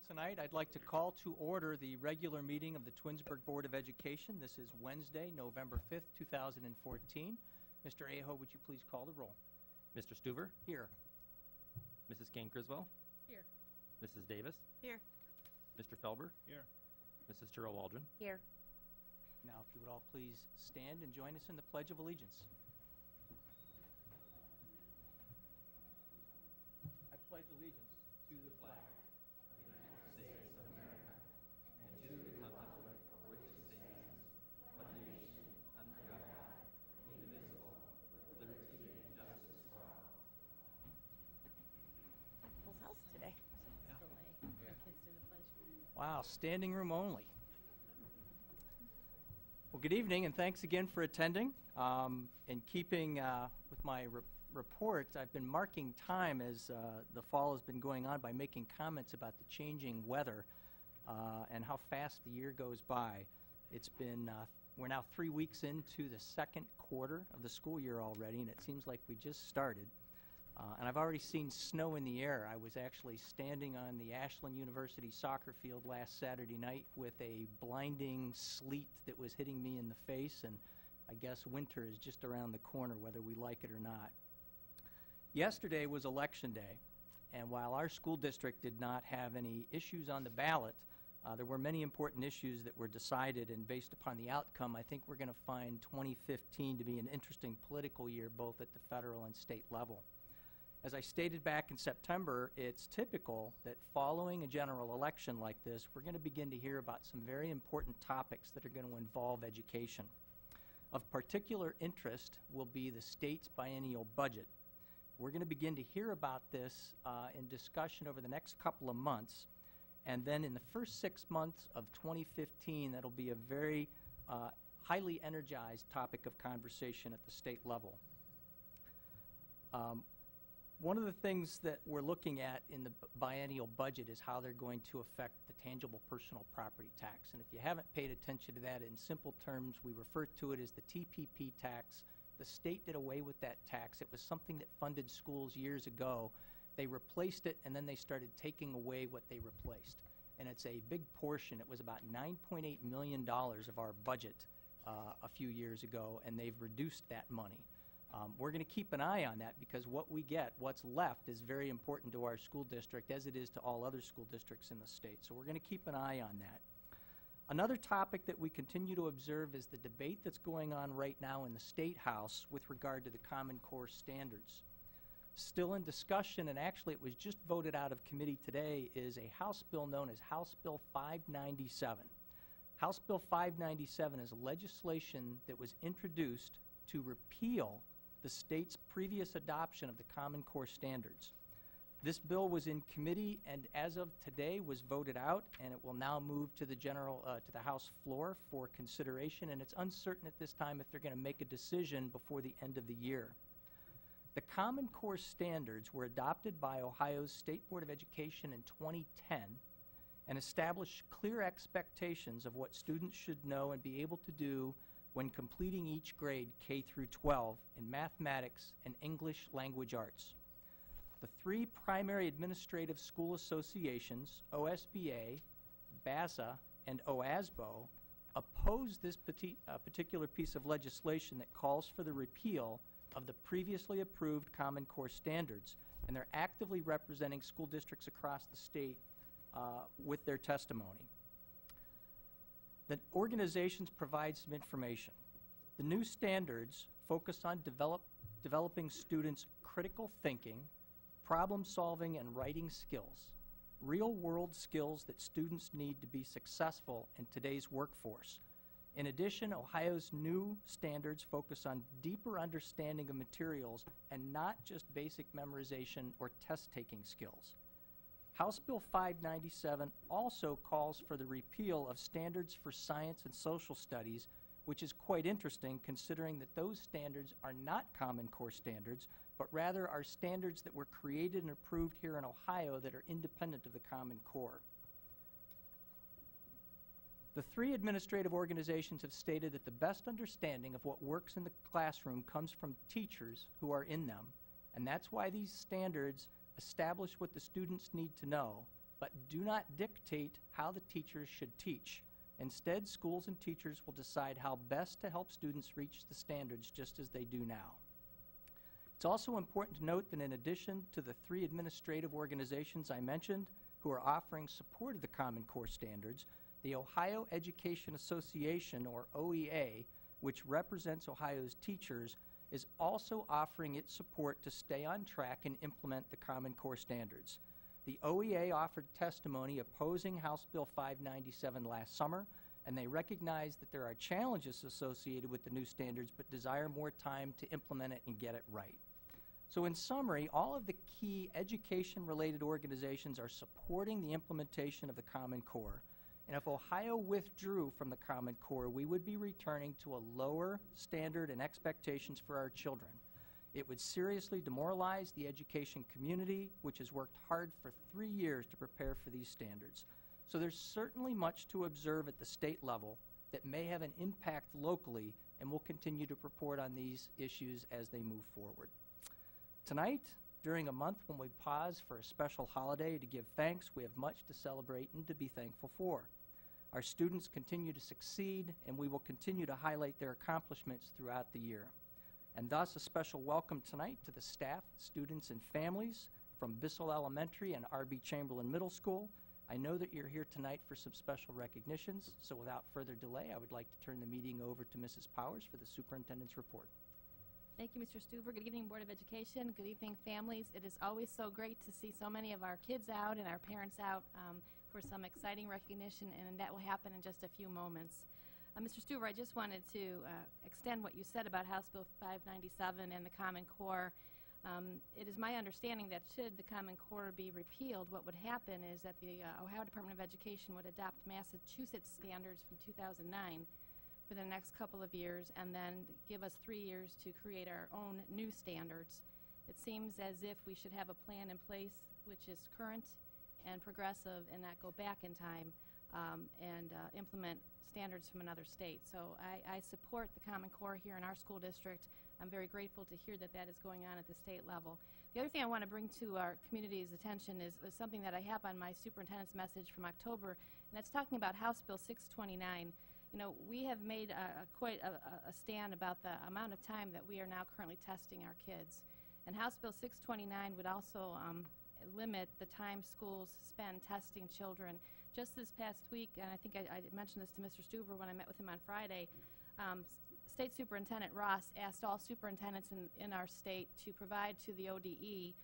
Tonight, I'd like to call to order the regular meeting of the Twinsburg Board of Education. This is Wednesday, November 5th, 2014. Mr. Aho, would you please call the roll? Mr. Stuver? Here. Mrs. Kane-Criswell? Here. Mrs. Davis? Here. Mr. Felber? Here. Mrs. Terrell-Waldron? Here. Now, if you would all please stand and join us in the Pledge of Allegiance. I pledge allegiance to the flag of the United States of America and to the republic for which it stands, one nation, under God, indivisible, with liberty and justice for all. Full house today. The kids do the pledge. Wow, standing room only. Well, good evening, and thanks again for attending. In keeping with my report, I've been marking time as the fall has been going on by making comments about the changing weather and how fast the year goes by. It's been, we're now 3 weeks into the second quarter of the school year already, and it seems like we just started. And I've already seen snow in the air. I was actually standing on the Ashland University soccer field last Saturday night with a blinding sleet that was hitting me in the face, and I guess winter is just around the corner, whether we like it or not. Yesterday was Election Day, and while our school district did not have any issues on the ballot, there were many important issues that were decided, and based upon the outcome, I think we're going to find 2015 to be an interesting political year, both at the federal and state level. As I stated back in September, it's typical that following a general election like this, we're going to begin to hear about some very important topics that are going to involve education. Of particular interest will be the state's biennial budget. We're going to begin to hear about this in discussion over the next couple of months, and then in the first 6 months of 2015, that'll be a very highly energized topic of conversation at the state level. One of the things that we're looking at in the biennial budget is how they're going to affect the tangible personal property tax. And if you haven't paid attention to that, in simple terms, we refer to it as the TPP tax. The state did away with that tax. It was something that funded schools years ago. They replaced it, and then they started taking away what they replaced. And it's a big portion. It was about $9.8 million of our budget a few years ago, and they've reduced that money. We're going to keep an eye on that because what we get, what's left, is very important to our school district as it is to all other school districts in the state. So we're going to keep an eye on that. Another topic that we continue to observe is the debate that's going on right now in the State House with regard to the Common Core standards. Still in discussion, and actually it was just voted out of committee today, is a House bill known as House Bill 597. House Bill 597 is legislation that was introduced to repeal the state's previous adoption of the Common Core standards. This bill was in committee and as of today was voted out, and it will now move to the to the House floor for consideration, and it's uncertain at this time if they're going to make a decision before the end of the year. The Common Core standards were adopted by Ohio's State Board of Education in 2010 and established clear expectations of what students should know and be able to do when completing each grade K through 12 in mathematics and English language arts. The three primary administrative school associations, OSBA, BASA, and OASBO, oppose this particular piece of legislation that calls for the repeal of the previously approved Common Core standards, and they're actively representing school districts across the state with their testimony. The organizations provide some information. The new standards focus on developing students' critical thinking, problem solving and writing skills, real-world skills that students need to be successful in today's workforce. In addition, Ohio's new standards focus on deeper understanding of materials and not just basic memorization or test-taking skills. House Bill 597 also calls for the repeal of standards for science and social studies, which is quite interesting considering that those standards are not Common Core standards, but rather are standards that were created and approved here in Ohio that are independent of the Common Core. The three administrative organizations have stated that the best understanding of what works in the classroom comes from teachers who are in them, and that's why these standards establish what the students need to know, but do not dictate how the teachers should teach. Instead, schools and teachers will decide how best to help students reach the standards just as they do now. It's also important to note that in addition to the 3 administrative organizations I mentioned who are offering support of the Common Core standards, the Ohio Education Association, or OEA, which represents Ohio's teachers, is also offering its support to stay on track and implement the Common Core standards. The OEA offered testimony opposing House Bill 597 last summer, and they recognize that there are challenges associated with the new standards but desire more time to implement it and get it right. So in summary, all of the key education-related organizations are supporting the implementation of the Common Core. And if Ohio withdrew from the Common Core, we would be returning to a lower standard and expectations for our children. It would seriously demoralize the education community, which has worked hard for 3 years to prepare for these standards. So there's certainly much to observe at the state level that may have an impact locally, and we'll continue to report on these issues as they move forward. Tonight, during a month when we pause for a special holiday to give thanks, we have much to celebrate and to be thankful for. Our students continue to succeed, and we will continue to highlight their accomplishments throughout the year. And thus, a special welcome tonight to the staff, students, and families from Bissell Elementary and R.B. Chamberlain Middle School. I know that you're here tonight for some special recognitions, so without further delay, I would like to turn the meeting over to Mrs. Powers for the superintendent's report. Thank you, Mr. Stuver. Good evening, Board of Education. Good evening, families. It is always so great to see so many of our kids out and our parents out for some exciting recognition, and that will happen in just a few moments. Mr. Stuver, I just wanted to extend what you said about House Bill 597 and the Common Core. It is my understanding that should the Common Core be repealed, what would happen is that the Ohio Department of Education would adopt Massachusetts standards from 2009 for the next couple of years and then give us 3 years to create our own new standards. It seems as if we should have a plan in place which is current and progressive and not go back in time and implement standards from another state. So I support the Common Core here in our school district. I'm very grateful to hear that that is going on at the state level. The other thing I want to bring to our community's attention is something that I have on my superintendent's message from October, and that's talking about House Bill 629. You know, we have made quite a stand about the amount of time that we are now currently testing our kids. And House Bill 629 would also limit the time schools spend testing children. Just this past week, and I think I mentioned this to Mr. Stuver when I met with him on Friday, State Superintendent Ross asked all superintendents in our state to provide to the ODE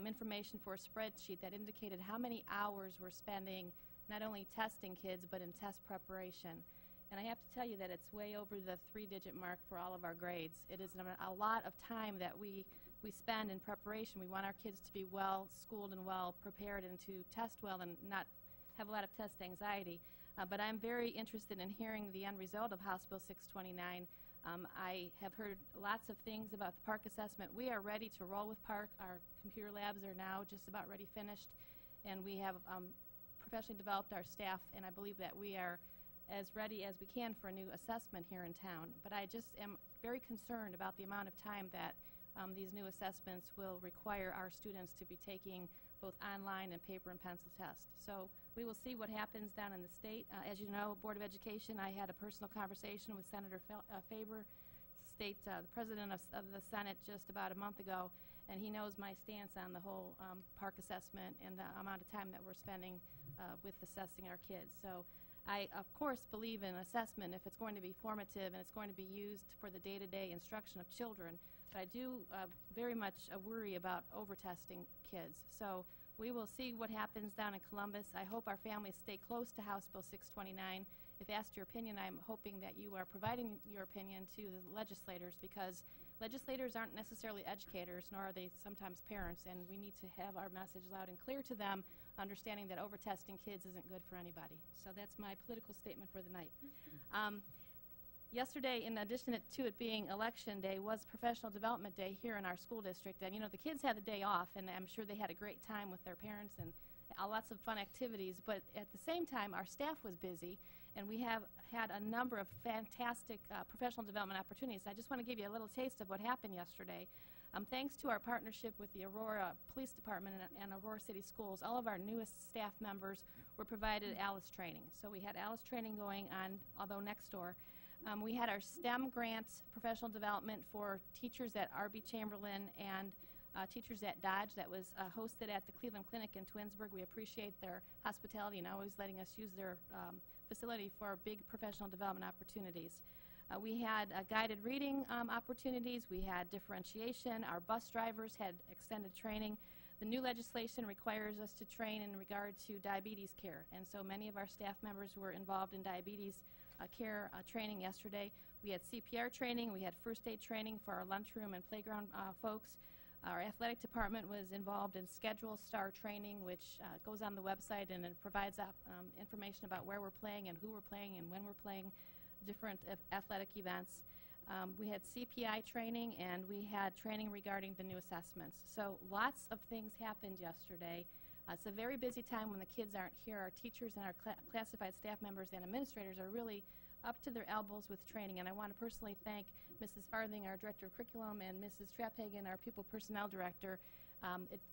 information for a spreadsheet that indicated how many hours we're spending not only testing kids but in test preparation. And I have to tell you that it's way over the 3-digit mark for all of our grades. It is a lot of time that we spend in preparation. We want our kids to be well schooled and well prepared and to test well and not have a lot of test anxiety. But I'm very interested in hearing the end result of House Bill 629. I have heard lots of things about the PARCC assessment. We are ready to roll with PARCC. Our computer labs are now just about ready finished. And we have professionally developed our staff, and I believe that we are as ready as we can for a new assessment here in town. But I just am very concerned about the amount of time that these new assessments will require our students to be taking both online and paper and pencil tests. So we will see what happens down in the state. As you know, Board of Education, I had a personal conversation with Senator Faber, the President of the Senate, just about a month ago, and he knows my stance on the whole PARCC assessment and the amount of time that we're spending with assessing our kids. So I, of course, believe in assessment if it's going to be formative and it's going to be used for the day-to-day instruction of children. But I do very much worry about over-testing kids. So we will see what happens down in Columbus. I hope our families stay close to House Bill 629. If asked your opinion, I'm hoping that you are providing your opinion to the legislators, because legislators aren't necessarily educators, nor are they sometimes parents, and we need to have our message loud and clear to them, understanding that over-testing kids isn't good for anybody. So that's my political statement for the night. Yesterday, in addition to it being Election Day, was Professional Development Day here in our school district. And, you know, the kids had the day off, and I'm sure they had a great time with their parents and lots of fun activities. But at the same time, our staff was busy, and we have had a number of fantastic professional development opportunities. I just want to give you a little taste of what happened yesterday. Thanks to our partnership with the Aurora Police Department and Aurora City Schools, all of our newest staff members were provided ALICE training. So we had ALICE training going on, although next door. We had our STEM grants professional development for teachers at R.B. Chamberlain and teachers at Dodge that was hosted at the Cleveland Clinic in Twinsburg. We appreciate their hospitality and always letting us use their facility for big professional development opportunities. We had guided reading opportunities. We had differentiation. Our bus drivers had extended training. The new legislation requires us to train in regard to diabetes care, and so many of our staff members were involved in diabetes care training yesterday. We had CPR training. We had first aid training for our lunchroom and playground folks. Our athletic department was involved in Schedule Star training, which goes on the website and it provides information about where we're playing and who we're playing and when we're playing different athletic events. We had CPI training, and we had training regarding the new assessments. So lots of things happened yesterday. It's a very busy time when the kids aren't here. Our teachers and our classified staff members and administrators are really up to their elbows with training, and I want to personally thank Mrs. Farthing, our Director of Curriculum, and Mrs. Straphagen, our Pupil Personnel Director.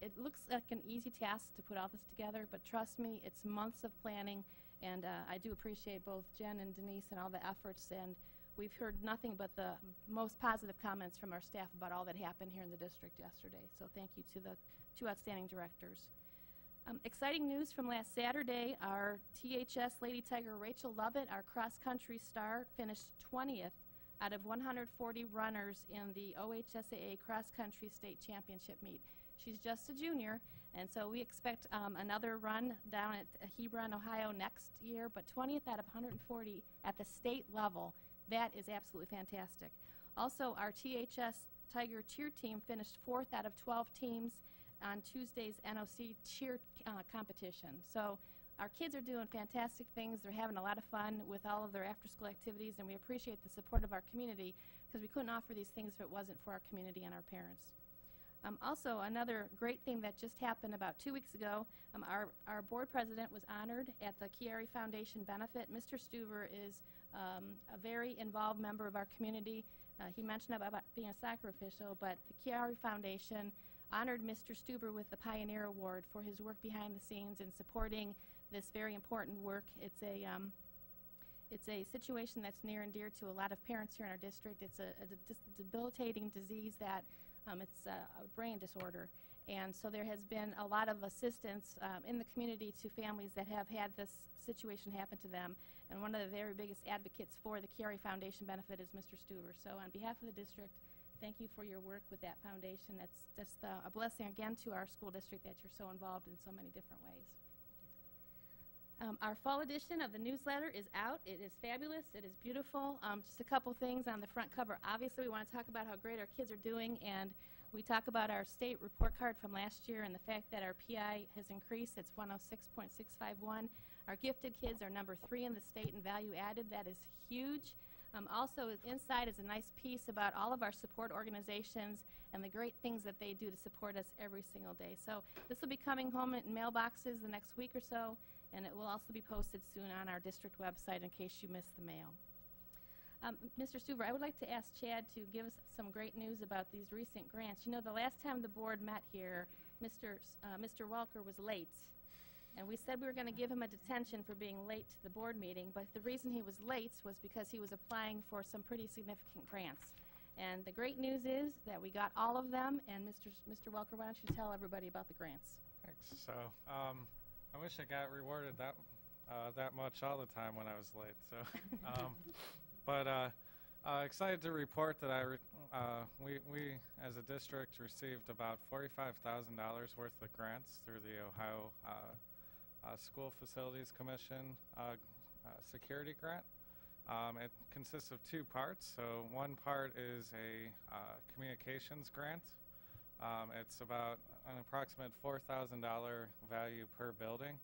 It looks like an easy task to put all this together, but trust me, it's months of planning, and I do appreciate both Jen and Denise and all the efforts, and we've heard nothing but the most positive comments from our staff about all that happened here in the district yesterday, so thank you to the two outstanding directors. Exciting news from last Saturday, our THS Lady Tiger Rachel Lovett, our cross-country star, finished 20th out of 140 runners in the OHSAA cross-country state championship meet. She's just a junior, and so we expect another run down at Hebron, Ohio next year, but 20th out of 140 at the state level, that is absolutely fantastic. Also, our THS Tiger cheer team finished 4th out of 12 teams on Tuesday's NOC cheer competition. So our kids are doing fantastic things. They're having a lot of fun with all of their after-school activities, and we appreciate the support of our community because we couldn't offer these things if it wasn't for our community and our parents. Also, another great thing that just happened about 2 weeks ago, our board president was honored at the Chiari Foundation benefit. Mr. Stuver is a very involved member of our community. He mentioned about being a soccer official, but the Chiari Foundation honored Mr. Stuver with the Pioneer Award for his work behind the scenes in supporting this very important work. It's a situation that's near and dear to a lot of parents here in our district. It's a debilitating disease that it's a brain disorder. And so there has been a lot of assistance in the community to families that have had this situation happen to them. And one of the very biggest advocates for the Chiari Foundation benefit is Mr. Stuver. So on behalf of the district, thank you for your work with that foundation. That's just a blessing again to our school district that you're so involved in so many different ways. Our fall edition of the newsletter is out. It is fabulous. It is beautiful. Just a couple things on the front cover. Obviously, we want to talk about how great our kids are doing, and we talk about our state report card from last year and the fact that our PI has increased. It's 106.651. Our gifted kids are number 3 in the state in value added. That is huge. Also, inside is a nice piece about all of our support organizations and the great things that they do to support us every single day. So this will be coming home in mailboxes the next week or so, and it will also be posted soon on our district website in case you missed the mail. Mr. Stuver, I would like to ask Chad to give us some great news about these recent grants. You know, the last time the board met here, Mr. Walker was late. And we said we were going to give him a detention for being late to the board meeting, but the reason he was late was because he was applying for some pretty significant grants. And the great news is that we got all of them, and Mr. Welker, why don't you tell everybody about the grants? Thanks. So, I wish I got rewarded that much all the time when I was late. So, excited to report that we as a district received about $45,000 worth of grants through the Ohio School Facilities Commission security grant. It consists of 2 parts. So one part is a communications grant. It's about an approximate $4,000 value per building,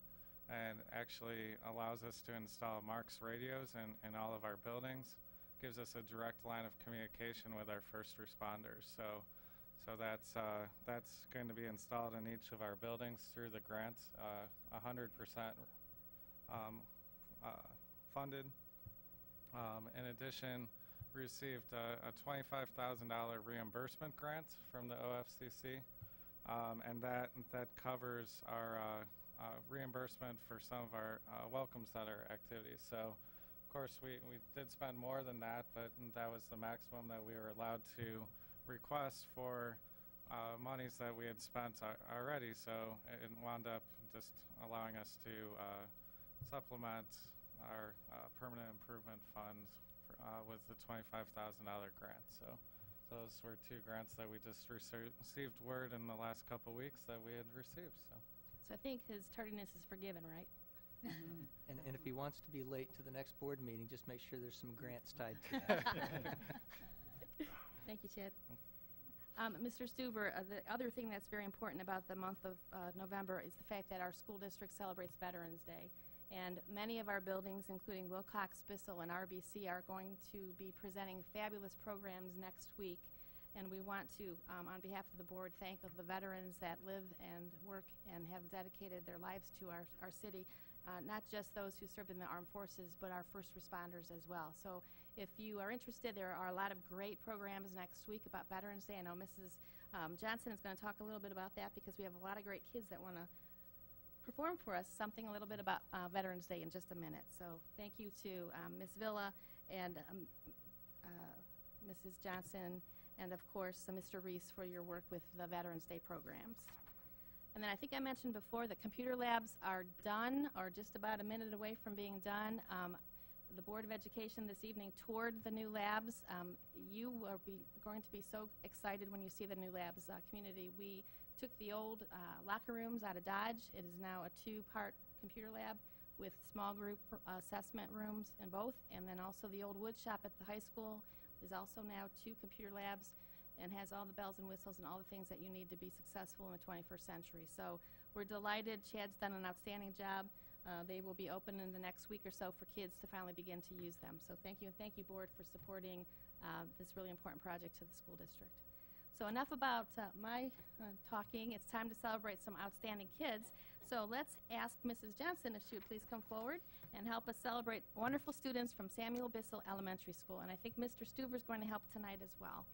and actually allows us to install Marks radios in all of our buildings. Gives us a direct line of communication with our first responders. So that's going to be installed in each of our buildings through the grant, 100% funded. In addition, received a $25,000 reimbursement grant from the OFCC, and that covers our reimbursement for some of our Welcome Center activities. So, of course, we did spend more than that, but that was the maximum that we were allowed to request for monies that we had spent already. So it wound up just allowing us to supplement our permanent improvement fund with the $25,000 grant. So those were two grants that we just received word in the last couple weeks that we had received. So I think his tardiness is forgiven, right? And if he wants to be late to the next board meeting, just make sure there's some grants tied to that. Thank you, Chad. Mr. Stuver, the other thing that's very important about the month of November is the fact that our school district celebrates Veterans Day. And many of our buildings, including Wilcox, Bissell, and RBC, are going to be presenting fabulous programs next week. And we want to, on behalf of the board, thank the veterans that live and work and have dedicated their lives to our city, not just those who served in the armed forces, but our first responders as well. So if you are interested, there are a lot of great programs next week about Veterans Day. I know Mrs. Johnson is going to talk a little bit about that because we have a lot of great kids that want to perform for us something a little bit about Veterans Day in just a minute. So thank you to Ms. Villa and Mrs. Johnson and, of course, Mr. Reese for your work with the Veterans Day programs. And then I think I mentioned before that computer labs are done or just about a minute away from being done. The Board of Education this evening toured the new labs. You are going to be so excited when you see the new labs community. We took the old locker rooms out of Dodge. It is now a two-part computer lab with small group assessment rooms in both. And then also the old wood shop at the high school is also now two computer labs and has all the bells and whistles and all the things that you need to be successful in the 21st century. So we're delighted. Chad's done an outstanding job. They will be open in the next week or so for kids to finally begin to use them. So thank you, and thank you, Board, for supporting this really important project to the school district. So enough about my talking. It's time to celebrate some outstanding kids. So let's ask Mrs. Johnson if she would please come forward and help us celebrate wonderful students from Samuel Bissell Elementary School. And I think Mr. Stuver is going to help tonight as well.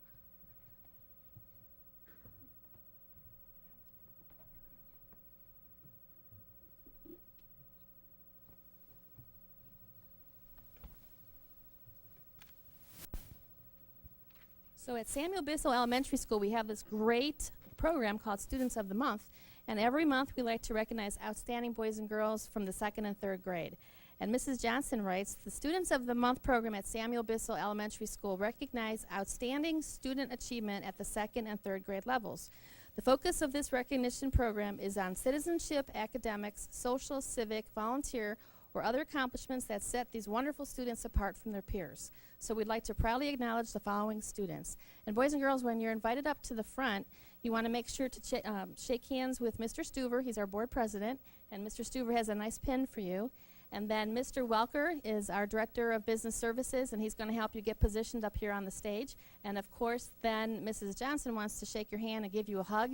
So at Samuel Bissell Elementary School, we have this great program called Students of the Month. And every month, we like to recognize outstanding boys and girls from the 2nd and 3rd grade. And Mrs. Johnson writes, the Students of the Month program at Samuel Bissell Elementary School recognize outstanding student achievement at the 2nd and 3rd grade levels. The focus of this recognition program is on citizenship, academics, social, civic, volunteer, or other accomplishments that set these wonderful students apart from their peers. So we'd like to proudly acknowledge the following students. And boys and girls, when you're invited up to the front, you want to make sure to shake hands with Mr. Stuver. He's our board president, and Mr. Stuver has a nice pin for you. And then Mr. Welker is our director of business services, and he's going to help you get positioned up here on the stage. And of course, then Mrs. Johnson wants to shake your hand and give you a hug,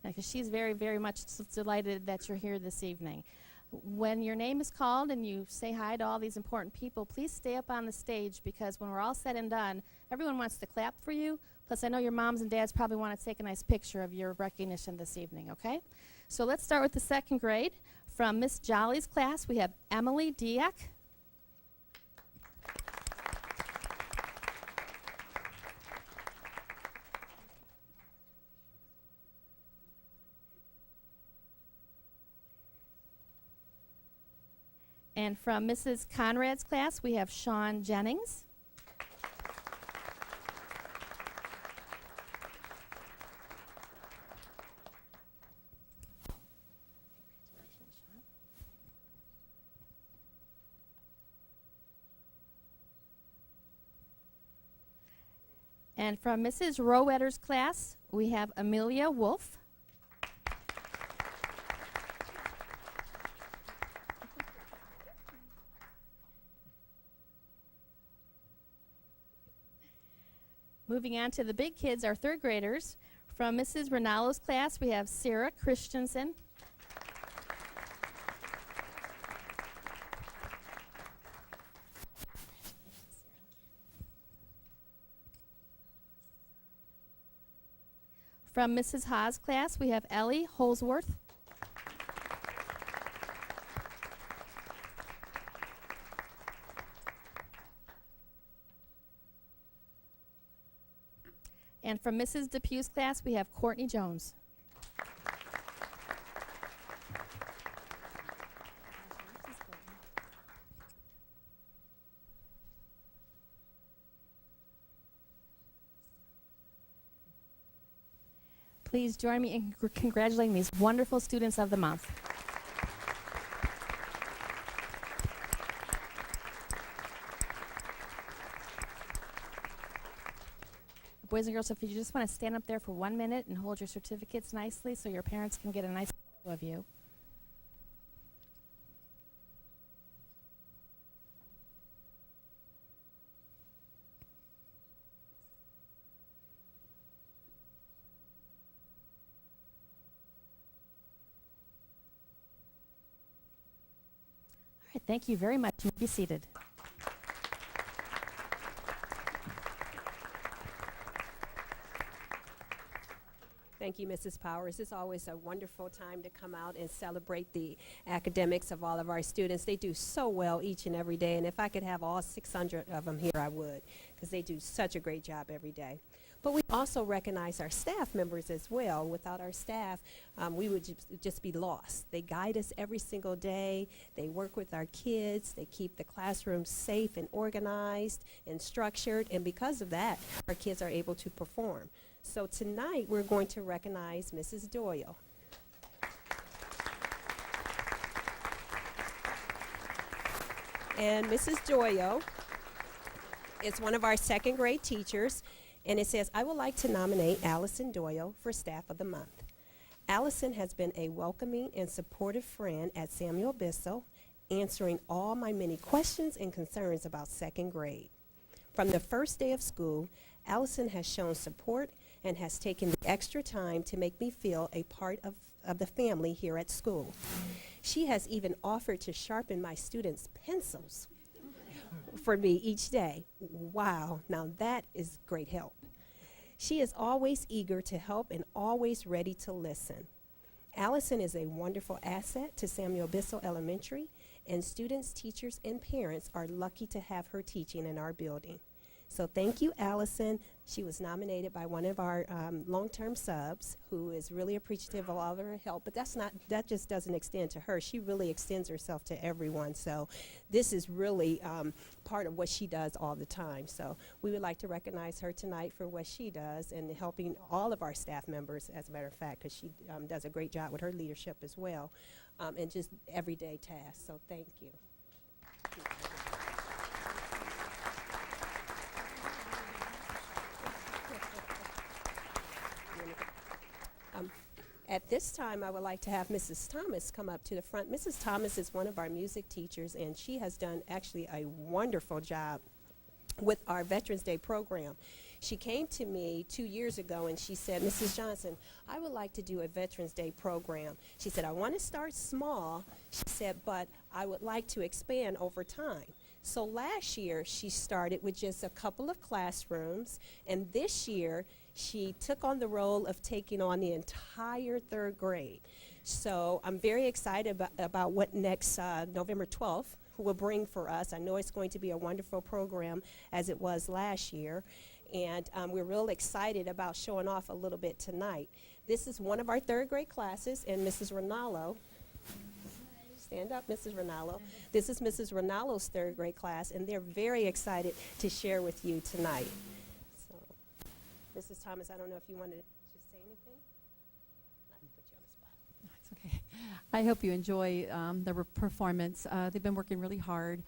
because she's very, very much delighted that you're here this evening. When your name is called and you say hi to all these important people, please stay up on the stage, because when we're all said and done, everyone wants to clap for you. Plus, I know your moms and dads probably want to take a nice picture of your recognition this evening, okay? So let's start with the 2nd grade. From Miss Jolly's class, we have Emily Dieck. And from Mrs. Conrad's class, we have Sean Jennings. And from Mrs. Rowetter's class, we have Amelia Wolf. Moving on to the big kids, our 3rd graders. From Mrs. Rinaldo's class, we have Sarah Christensen. From Mrs. Haas' class, we have Ellie Holsworth. And from Mrs. Depew's class, we have Courtney Jones. Please join me in congratulating these wonderful students of the month. Boys and girls, if you just want to stand up there for 1 minute and hold your certificates nicely so your parents can get a nice photo of you. All right, thank you very much. You may be seated. Thank you, Mrs. Powers. It's always a wonderful time to come out and celebrate the academics of all of our students. They do so well each and every day, and if I could have all 600 of them here, I would, because they do such a great job every day. But we also recognize our staff members as well. Without our staff, we would just be lost. They guide us every single day. They work with our kids. They keep the classroom safe and organized and structured, and because of that, our kids are able to perform. So tonight, we're going to recognize Mrs. Doyle. And Mrs. Doyle is one of our second grade teachers, and it says, I would like to nominate Allison Doyle for Staff of the Month. Allison has been a welcoming and supportive friend at Samuel Bissell, answering all my many questions and concerns about second grade. From the first day of school, Allison has shown support and has taken the extra time to make me feel a part of the family here at school. She has even offered to sharpen my students' pencils for me each day. Wow, now that is great help. She is always eager to help and always ready to listen. Allison is a wonderful asset to Samuel Bissell Elementary, and students, teachers, and parents are lucky to have her teaching in our building. So thank you, Allison. She was nominated by one of our long-term subs who is really appreciative of all of her help, but that just doesn't extend to her. She really extends herself to everyone. So this is really part of what she does all the time. So we would like to recognize her tonight for what she does and helping all of our staff members, as a matter of fact, because she does a great job with her leadership as well, and just everyday tasks. So thank you. At this time, I would like to have Mrs. Thomas come up to the front. Mrs. Thomas is one of our music teachers, and she has done actually a wonderful job with our Veterans Day program. She came to me 2 years ago and she said, Mrs. Johnson, I would like to do a Veterans Day program. She said, I want to start small, she said, but I would like to expand over time. So last year, she started with just a couple of classrooms, and this year, she took on the role of taking on the entire third grade. So I'm very excited about what next November 12th will bring for us. I know it's going to be a wonderful program as it was last year. And we're real excited about showing off a little bit tonight. This is one of our third grade classes, and Mrs. Ronaldo. Stand up, Mrs. Ronaldo. This is Mrs. Ronaldo's third grade class, and they're very excited to share with you tonight. So, Mrs. Thomas, I don't know if you wanted to just say anything? Not to put you on the spot. It's okay. I hope you enjoy the performance. They've been working really hard.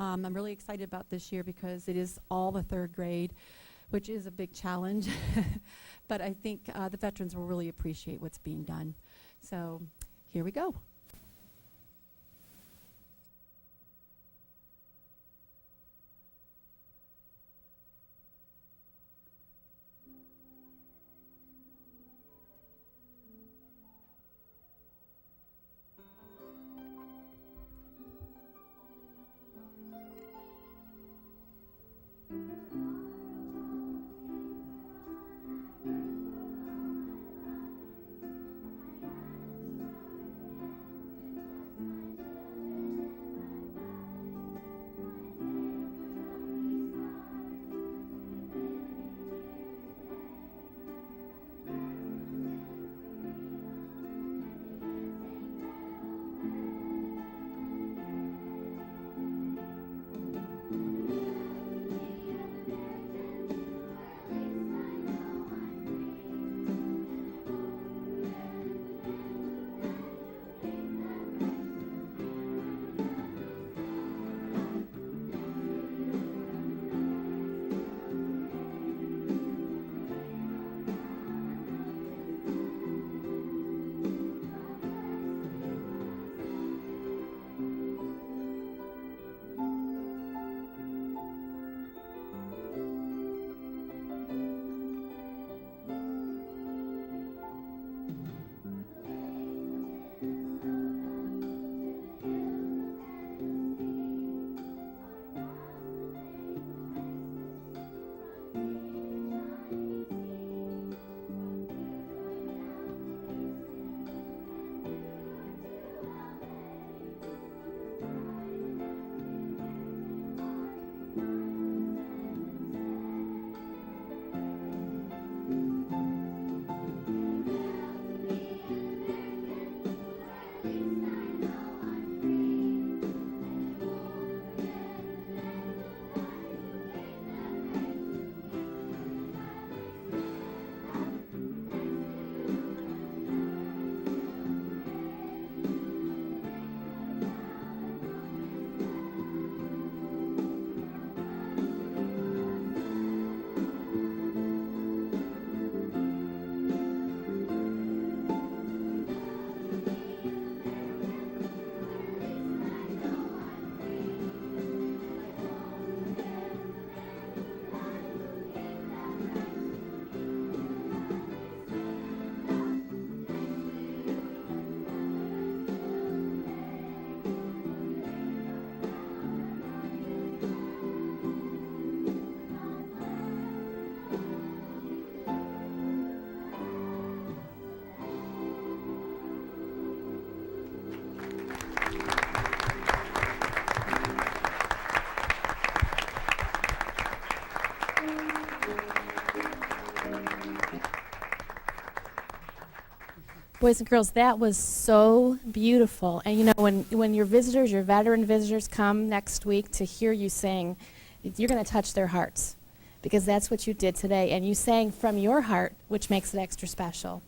I'm really excited about this year because it is all the third grade, which is a big challenge. But I think the veterans will really appreciate what's being done. So here we go. boys and girls, that was so beautiful. And you know, when your visitors, your veteran visitors come next week to hear you sing, you're going to touch their hearts, because that's what you did today. And you sang from your heart, which makes it extra special.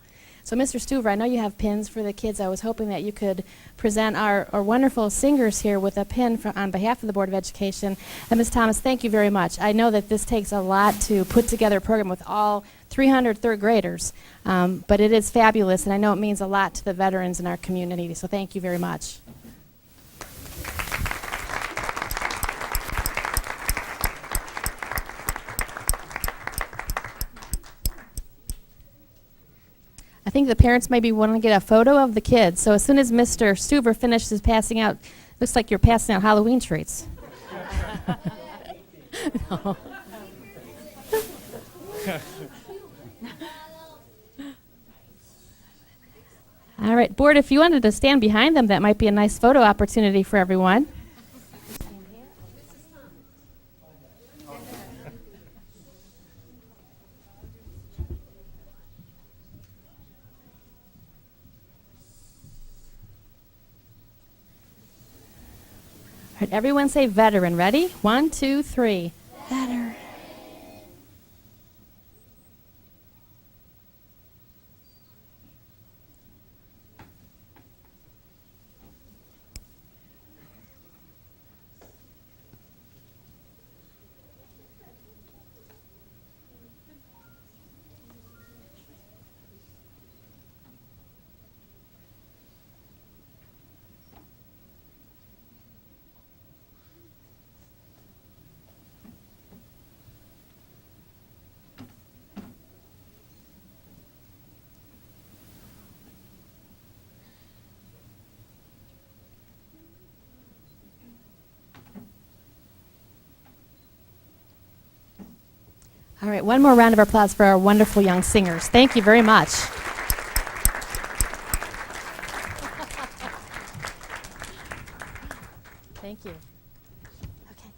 So Mr. Stuver, I know you have pins for the kids. I was hoping that you could present our wonderful singers here with a pin on behalf of the Board of Education. And Ms. Thomas, thank you very much. I know that this takes a lot to put together a program with all 300 third graders, but it is fabulous, and I know it means a lot to the veterans in our community, so thank you very much. I think the parents maybe want to get a photo of the kids. So as soon as Mr. Stuver finishes passing out, looks like you're passing out Halloween treats. No. All right, board, if you wanted to stand behind them, that might be a nice photo opportunity for everyone. All right, everyone say veteran. Ready? 1, 2, 3. Veteran. All right, one more round of applause for our wonderful young singers. Thank you very much. Thank you. Okay,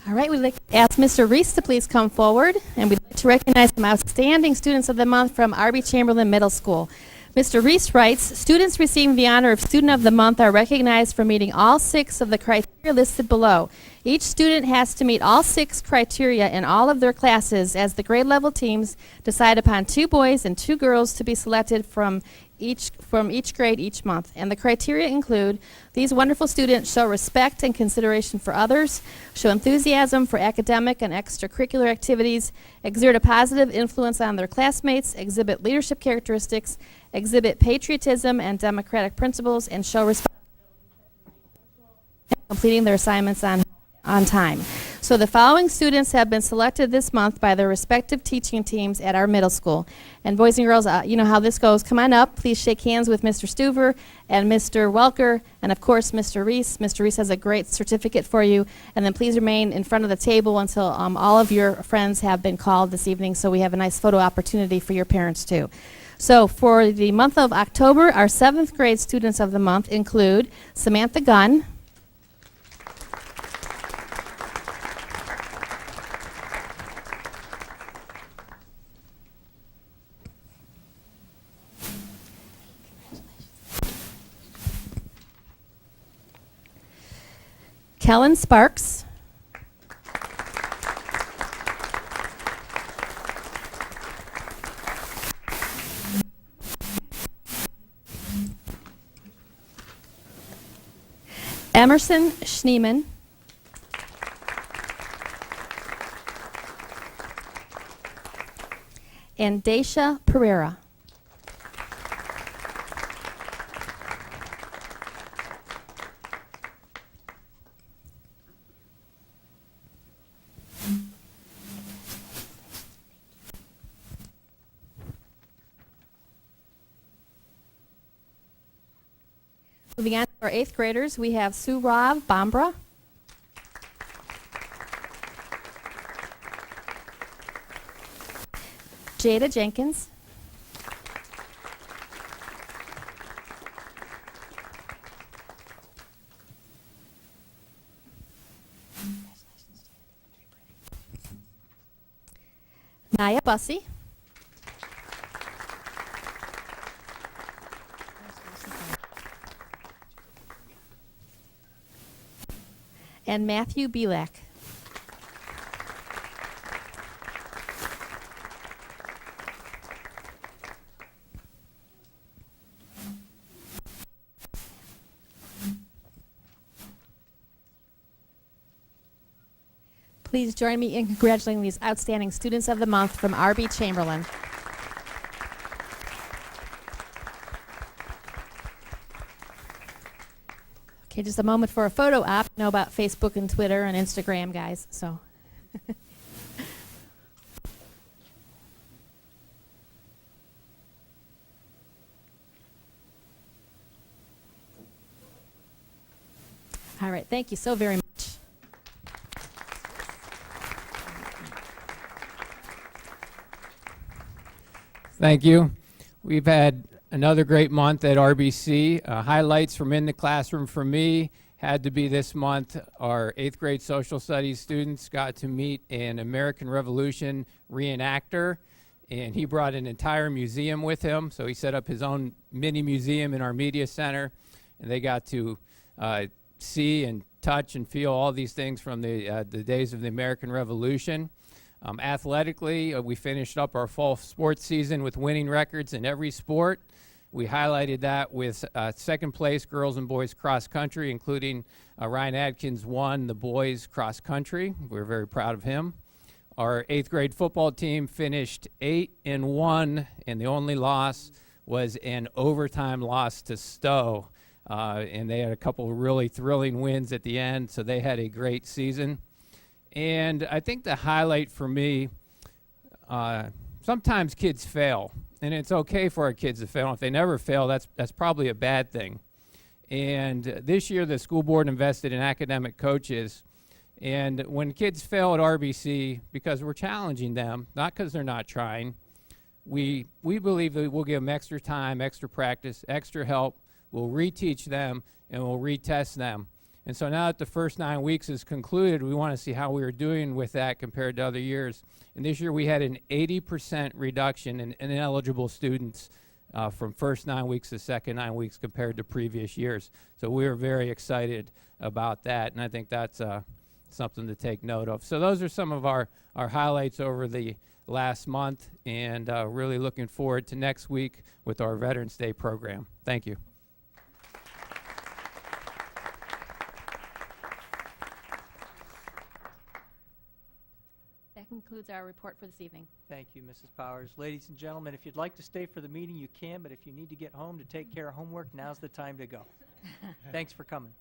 all right, we'd like to ask Mr. Reese to please come forward, and we'd like to recognize some outstanding students of the month from R.B. Chamberlain Middle School. Mr. Reese writes, students receiving the honor of Student of the Month are recognized for meeting all 6 of the criteria listed below. Each student has to meet all 6 criteria in all of their classes as the grade level teams decide upon 2 boys and 2 girls to be selected from each grade each month. And the criteria include: these wonderful students show respect and consideration for others, show enthusiasm for academic and extracurricular activities, exert a positive influence on their classmates, exhibit leadership characteristics, exhibit patriotism and democratic principles, and show responsibility in completing their assignments on time. So the following students have been selected this month by their respective teaching teams at our middle school. And boys and girls, you know how this goes. Come on up. Please shake hands with Mr. Stuver and Mr. Welker, and of course Mr. Reese. Mr. Reese has a great certificate for you. And then please remain in front of the table until all of your friends have been called this evening, so we have a nice photo opportunity for your parents too. So for the month of October, our 7th grade students of the month include Samantha Gunn, Kellen Sparks, Emerson Schneeman, and Daisha Pereira. Moving on to our 8th graders, we have Surav Bambra, Jada Jenkins, Naya Bussey. And Matthew Belak. Please join me in congratulating these outstanding students of the month from R.B. Chamberlain. Okay, just a moment for a photo op. You know about Facebook and Twitter and Instagram, guys, so. All right, thank you so very much. Thank you. We've had another great month at RBC. Highlights from in the classroom for me had to be this month. Our 8th grade social studies students got to meet an American Revolution reenactor, and he brought an entire museum with him. So he set up his own mini museum in our media center, and they got to see and touch and feel all these things from the days of the American Revolution. Athletically, we finished up our fall sports season with winning records in every sport. We highlighted that with second place girls and boys cross country, including Ryan Adkins won the boys cross country. We're very proud of him. Our 8th grade football team finished 8-1, and the only loss was an overtime loss to Stowe. And they had a couple of really thrilling wins at the end, so they had a great season. And I think the highlight for me, sometimes kids fail, and it's okay for our kids to fail. If they never fail, that's probably a bad thing. And this year, the school board invested in academic coaches. And when kids fail at RBC, because we're challenging them, not because they're not trying, we believe that we'll give them extra time, extra practice, extra help. We'll reteach them, and we'll retest them. And so now that the first 9 weeks is concluded, we want to see how we are doing with that compared to other years. And this year we had an 80% reduction in ineligible students from first 9 weeks to second 9 weeks compared to previous years. So we are very excited about that, and I think that's something to take note of. So those are some of our highlights over the last month, and really looking forward to next week with our Veterans Day program. Thank you. That concludes our report for this evening. Thank you, Mrs. Powers. Ladies and gentlemen, if you'd like to stay for the meeting, you can, but if you need to get home to take care of homework, now's the time to go. Thanks for coming.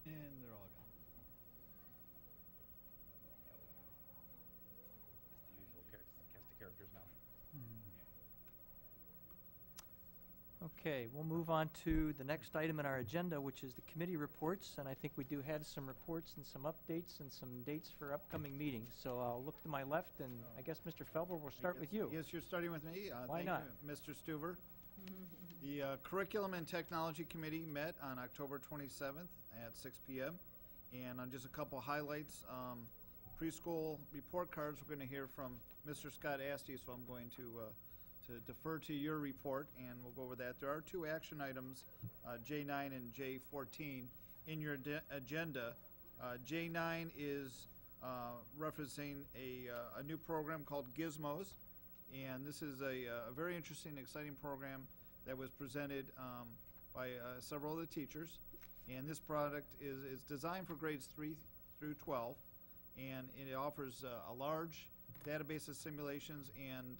And they're all gone. Just the usual cast of characters now. Okay, we'll move on to the next item in our agenda, which is the committee reports. And I think we do have some reports and some updates and some dates for upcoming meetings. So I'll look to my left, and I guess, Mr. Felber, we'll start with you. Yes, you're starting with me. Why thank not? you, Mr. Stuver. The Curriculum and Technology Committee met on October 27th at 6 p.m. And on just a couple highlights, preschool report cards, we're going to hear from Mr. Scott Asti, so I'm going to defer to your report, and we'll go over that. There are two action items, J9 and J14, in your agenda. J9 is referencing a new program called Gizmos, and this is a very interesting, exciting program that was presented by several of the teachers. And this product is designed for grades 3 through 12, and it offers a large database of simulations, and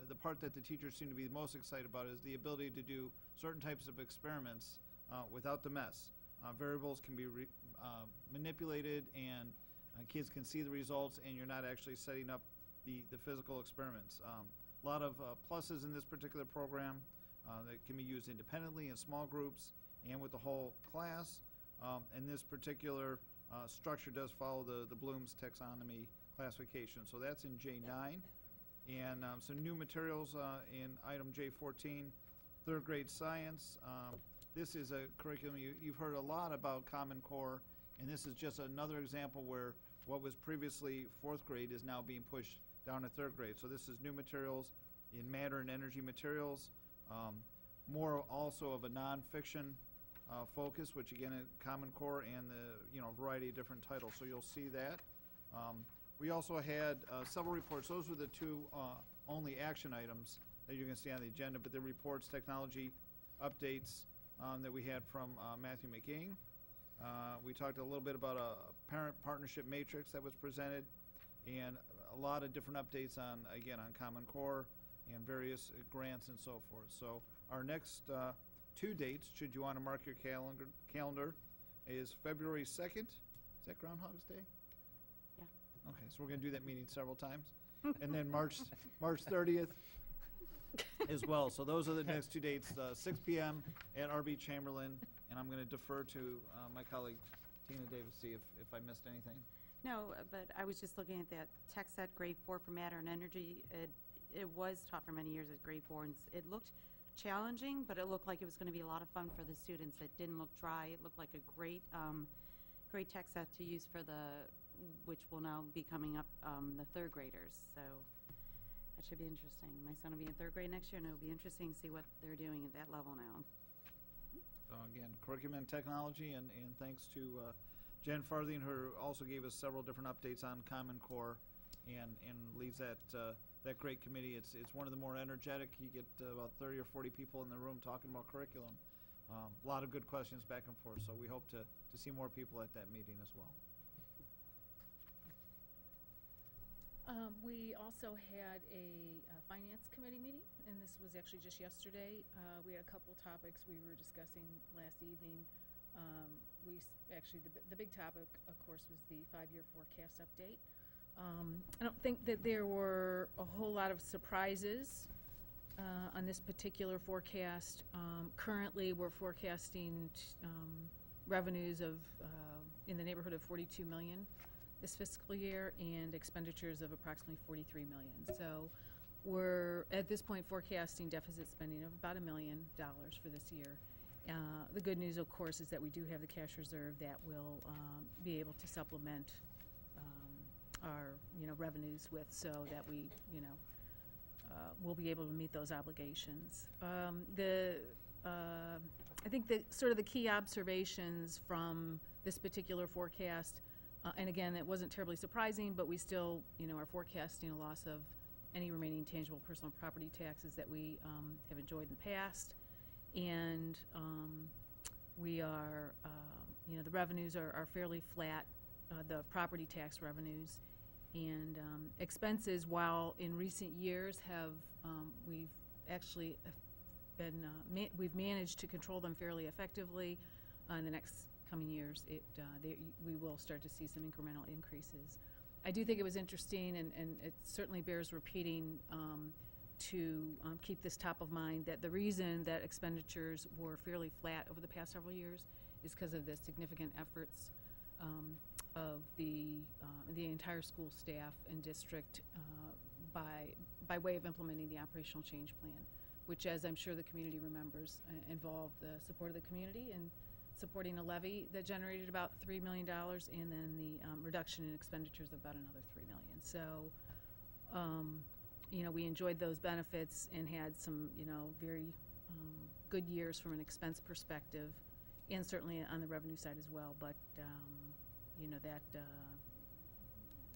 the part that the teachers seem to be most excited about is the ability to do certain types of experiments without the mess. Variables can be manipulated, and kids can see the results, and you're not actually setting up the physical experiments. A lot of pluses in this particular program. that can be used independently in small groups and with the whole class. And this particular structure does follow the Bloom's taxonomy classification. So that's in J9. And some new materials in item J14, third grade science. This is a curriculum, you've heard a lot about Common Core, and this is just another example where what was previously fourth grade is now being pushed down to third grade. So this is new materials in matter and energy materials, more also of a nonfiction focus, which again, Common Core and the variety of different titles. So you'll see that. We also had several reports. Those were the two only action items that you can see on the agenda, but the reports, technology updates that we had from Matthew McGing. We talked a little bit about a parent partnership matrix that was presented, and a lot of different updates on Common Core and various grants and so forth. So our next two dates, should you want to mark your calendar, is February 2nd. Is that Groundhog's Day? Yeah. Okay, so we're going to do that meeting several times. And then March 30th as well. So those are the next two dates, 6 p.m. at RB Chamberlain. And I'm going to defer to my colleague Tina Davis, see if I missed anything. No, but I was just looking at that tech set, grade 4 for matter and energy. It was taught for many years at grade 4, and it looked challenging, but it looked like it was going to be a lot of fun for the students. It didn't look dry. It looked like a great tech set to use for which will now be coming up, the third graders. So that should be interesting. My son will be in third grade next year, and it'll be interesting to see what they're doing at that level now. So again, curriculum and technology, and thanks to Jen Farthing, who also gave us several different updates on Common Core, and leads that great committee. It's one of the more energetic. You get about 30 or 40 people in the room talking about curriculum. A lot of good questions back and forth. So we hope to see more people at that meeting as well. We also had a finance committee meeting, and this was actually just yesterday. We had a couple topics we were discussing last evening. The big topic, of course, was the 5-year forecast update. I don't think that there were a whole lot of surprises on this particular forecast. Currently, we're forecasting revenues of in the neighborhood of $42 million this fiscal year, and expenditures of approximately $43 million. So we're at this point forecasting deficit spending of about $1 million for this year. The good news, of course, is that we do have the cash reserve that will be able to supplement our revenues with, so that we we'll be able to meet those obligations. I think the key observations from this particular forecast. And again, it wasn't terribly surprising, but we still, are forecasting a loss of any remaining tangible personal property taxes that we have enjoyed in the past. And we are, the revenues are fairly flat, the property tax revenues. And expenses, while in recent years we've actually we've managed to control them fairly effectively. In the next coming years, we will start to see some incremental increases. I do think it was interesting, and it certainly bears repeating to keep this top of mind, that the reason that expenditures were fairly flat over the past several years is because of the significant efforts of the entire school staff and district by way of implementing the operational change plan, which, as I'm sure the community remembers, involved the support of the community and supporting a levy that generated about $3 million, and then the reduction in expenditures of about another $3 million. So, we enjoyed those benefits and had some, very good years from an expense perspective, and certainly on the revenue side as well. But,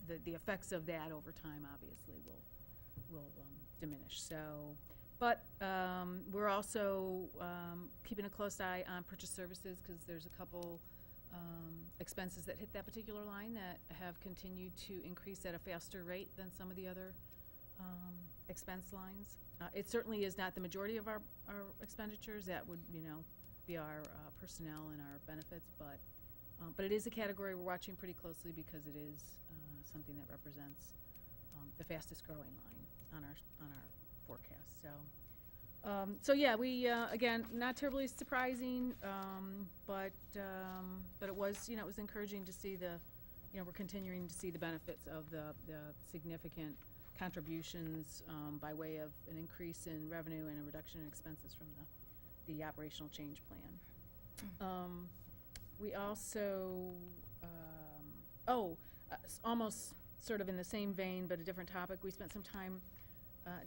the effects of that over time obviously will diminish. So. But we're also keeping a close eye on purchase services, because there's a couple expenses that hit that particular line that have continued to increase at a faster rate than some of the other expense lines. It certainly is not the majority of our expenditures. That would, be our personnel and our benefits, but it is a category we're watching pretty closely, because it is something that represents the fastest growing line on our forecast. So So yeah, we, again, not terribly surprising, but it was, it was encouraging to see we're continuing to see the benefits of the significant contributions by way of an increase in revenue and a reduction in expenses from the operational change plan. We also, almost sort of in the same vein, but a different topic, we spent some time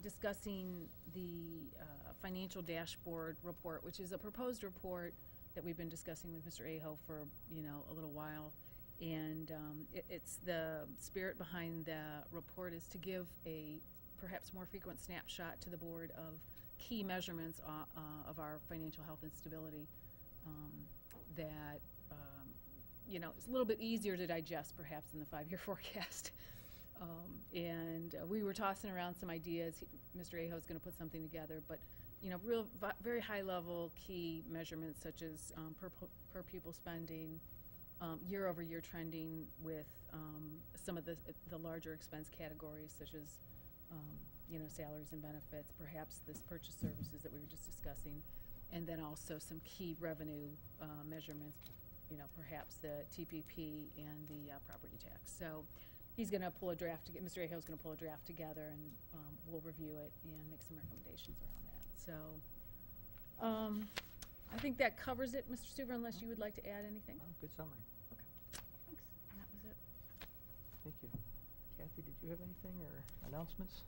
discussing the financial dashboard report, which is a proposed report that we've been discussing with Mr. Aho for, a little while. And it's the spirit behind the report is to give a perhaps more frequent snapshot to the board of key measurements of our financial health and stability that, it's a little bit easier to digest perhaps than the 5-year forecast. We were tossing around some ideas. Mr. Aho is going to put something together, but very high level key measurements such as per pupil spending, year-over-year trending with some of the larger expense categories such as salaries and benefits, perhaps this purchase services that we were just discussing, and then also some key revenue measurements, perhaps the TPP and the property tax. So he's going to pull a draft. Mr. Aho is going to pull a draft together, and we'll review it and make some recommendations around that. So I think that covers it, Mr. Stuver, unless you would like to add anything. Oh, good summary. Okay. Thanks. And that was it. Thank you. Kathy, did you have anything or announcements?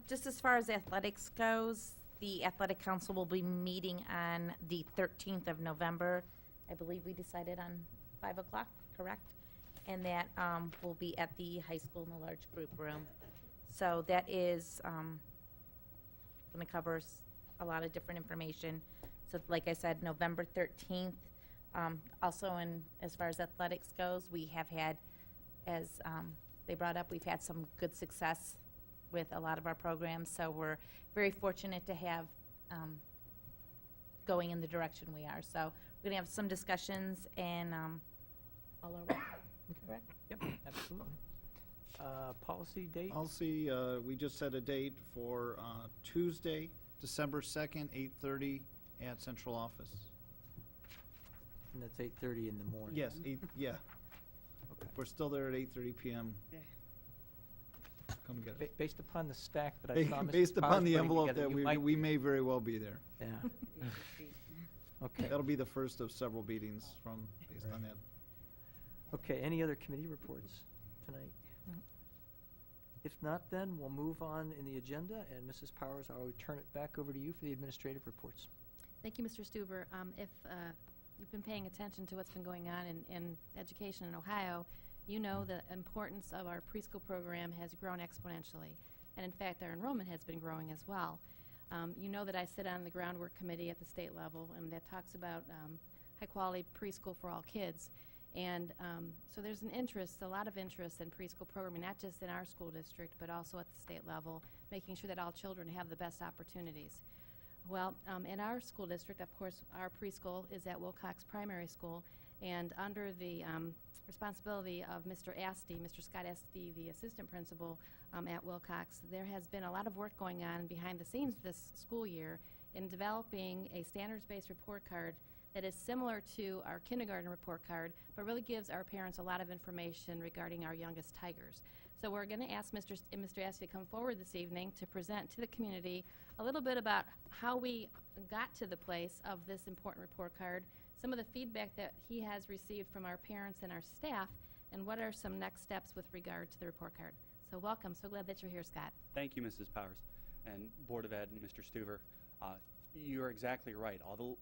Just as far as athletics goes, the athletic council will be meeting on the 13th of November. I believe we decided on 5 o'clock, correct? And that will be at the high school in a large group room. So that is going to cover a lot of different information. So like I said, November 13th. Also, as far as athletics goes, we have had, as they brought up, we've had some good success with a lot of our programs. So we're very fortunate to have going in the direction we are. So we're going to have some discussions and all our way. Correct? Yep, absolutely. Policy date? Policy, we just set a date for Tuesday, December 2nd, 8:30 at central office. And that's 8:30 in the morning. Yes, yeah. Okay. We're still there at 8:30 p.m. Come get us. Based upon the stack that I saw Mrs. Based upon Powers the putting envelope together, that you might- we may very well be there. Yeah. Okay. That'll be the first of several meetings based on that. Okay, any other committee reports tonight? If not, then we'll move on in the agenda, and Mrs. Powers, I'll return it back over to you for the administrative reports. Thank you, Mr. Stuver. If you've been paying attention to what's been going on in education in Ohio, you know the importance of our preschool program has grown exponentially. And in fact, our enrollment has been growing as well. You know that I sit on the groundwork committee at the state level, and that talks about high-quality preschool for all kids. And so there's a lot of interest in preschool programming, not just in our school district, but also at the state level, making sure that all children have the best opportunities. Well, in our school district, of course, our preschool is at Wilcox Primary School, and under the responsibility of Mr. Scott Asti, the assistant principal at Wilcox, there has been a lot of work going on behind the scenes this school year in developing a standards-based report card that is similar to our kindergarten report card, but really gives our parents a lot of information regarding our youngest tigers. So we're going to ask Mr. Asti to come forward this evening to present to the community a little bit about how we got to the place of this important report card, some of the feedback that he has received from our parents and our staff, and what are some next steps with regard to the report card. So welcome. So glad that you're here, Scott. Thank you, Mrs. Powers, and Board of Ed and Mr. Stuver. You're exactly right. All the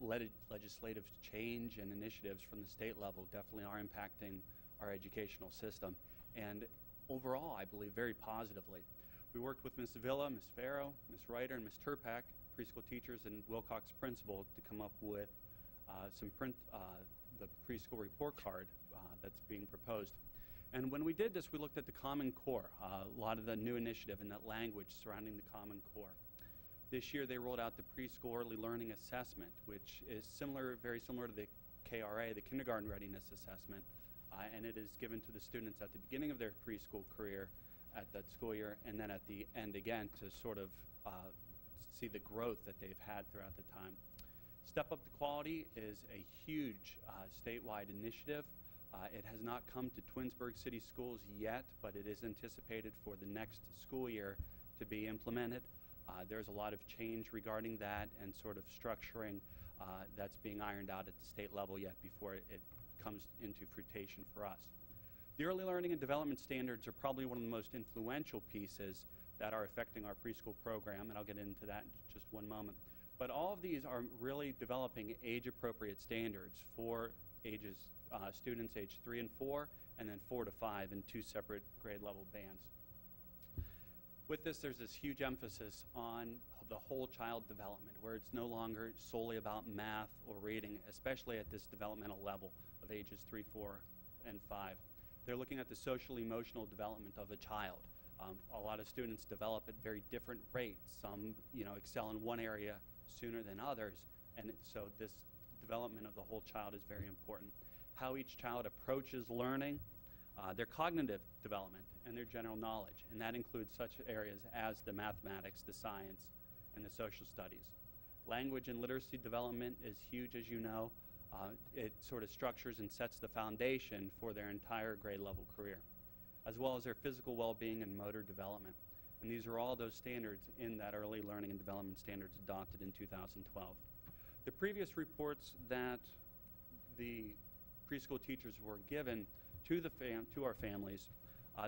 legislative change and initiatives from the state level definitely are impacting our educational system, and overall, I believe, very positively. We worked with Ms. Villa, Ms. Farrow, Ms. Ryder, and Ms. Turpak, preschool teachers, and Wilcox principal to come up with the preschool report card that's being proposed. And when we did this, we looked at the Common Core, a lot of the new initiative and that language surrounding the Common Core. This year, they rolled out the preschool early learning assessment, which is very similar to the KRA, the kindergarten readiness assessment, and it is given to the students at the beginning of their preschool career at that school year, and then at the end again to sort of see the growth that they've had throughout the time. Step Up to Quality is a huge statewide initiative. It has not come to Twinsburg City Schools yet, but it is anticipated for the next school year to be implemented. There's a lot of change regarding that and sort of structuring that's being ironed out at the state level yet before it comes into fruition for us. The early learning and development standards are probably one of the most influential pieces that are affecting our preschool program, and I'll get into that in just one moment. But all of these are really developing age-appropriate standards for students age 3 and 4, and then 4 to 5 in 2 separate grade level bands. With this, there's this huge emphasis on the whole child development, where it's no longer solely about math or reading, especially at this developmental level of ages 3, 4, and 5. They're looking at the social-emotional development of a child. A lot of students develop at very different rates. Some, excel in one area sooner than others, and so this development of the whole child is very important. How each child approaches learning, their cognitive development, and their general knowledge, and that includes such areas as the mathematics, the science, and the social studies. Language and literacy development is huge, as you know. It sort of structures and sets the foundation for their entire grade level career, as well as their physical well-being and motor development. And these are all those standards in that early learning and development standards adopted in 2012. The previous reports that the preschool teachers were given to our families,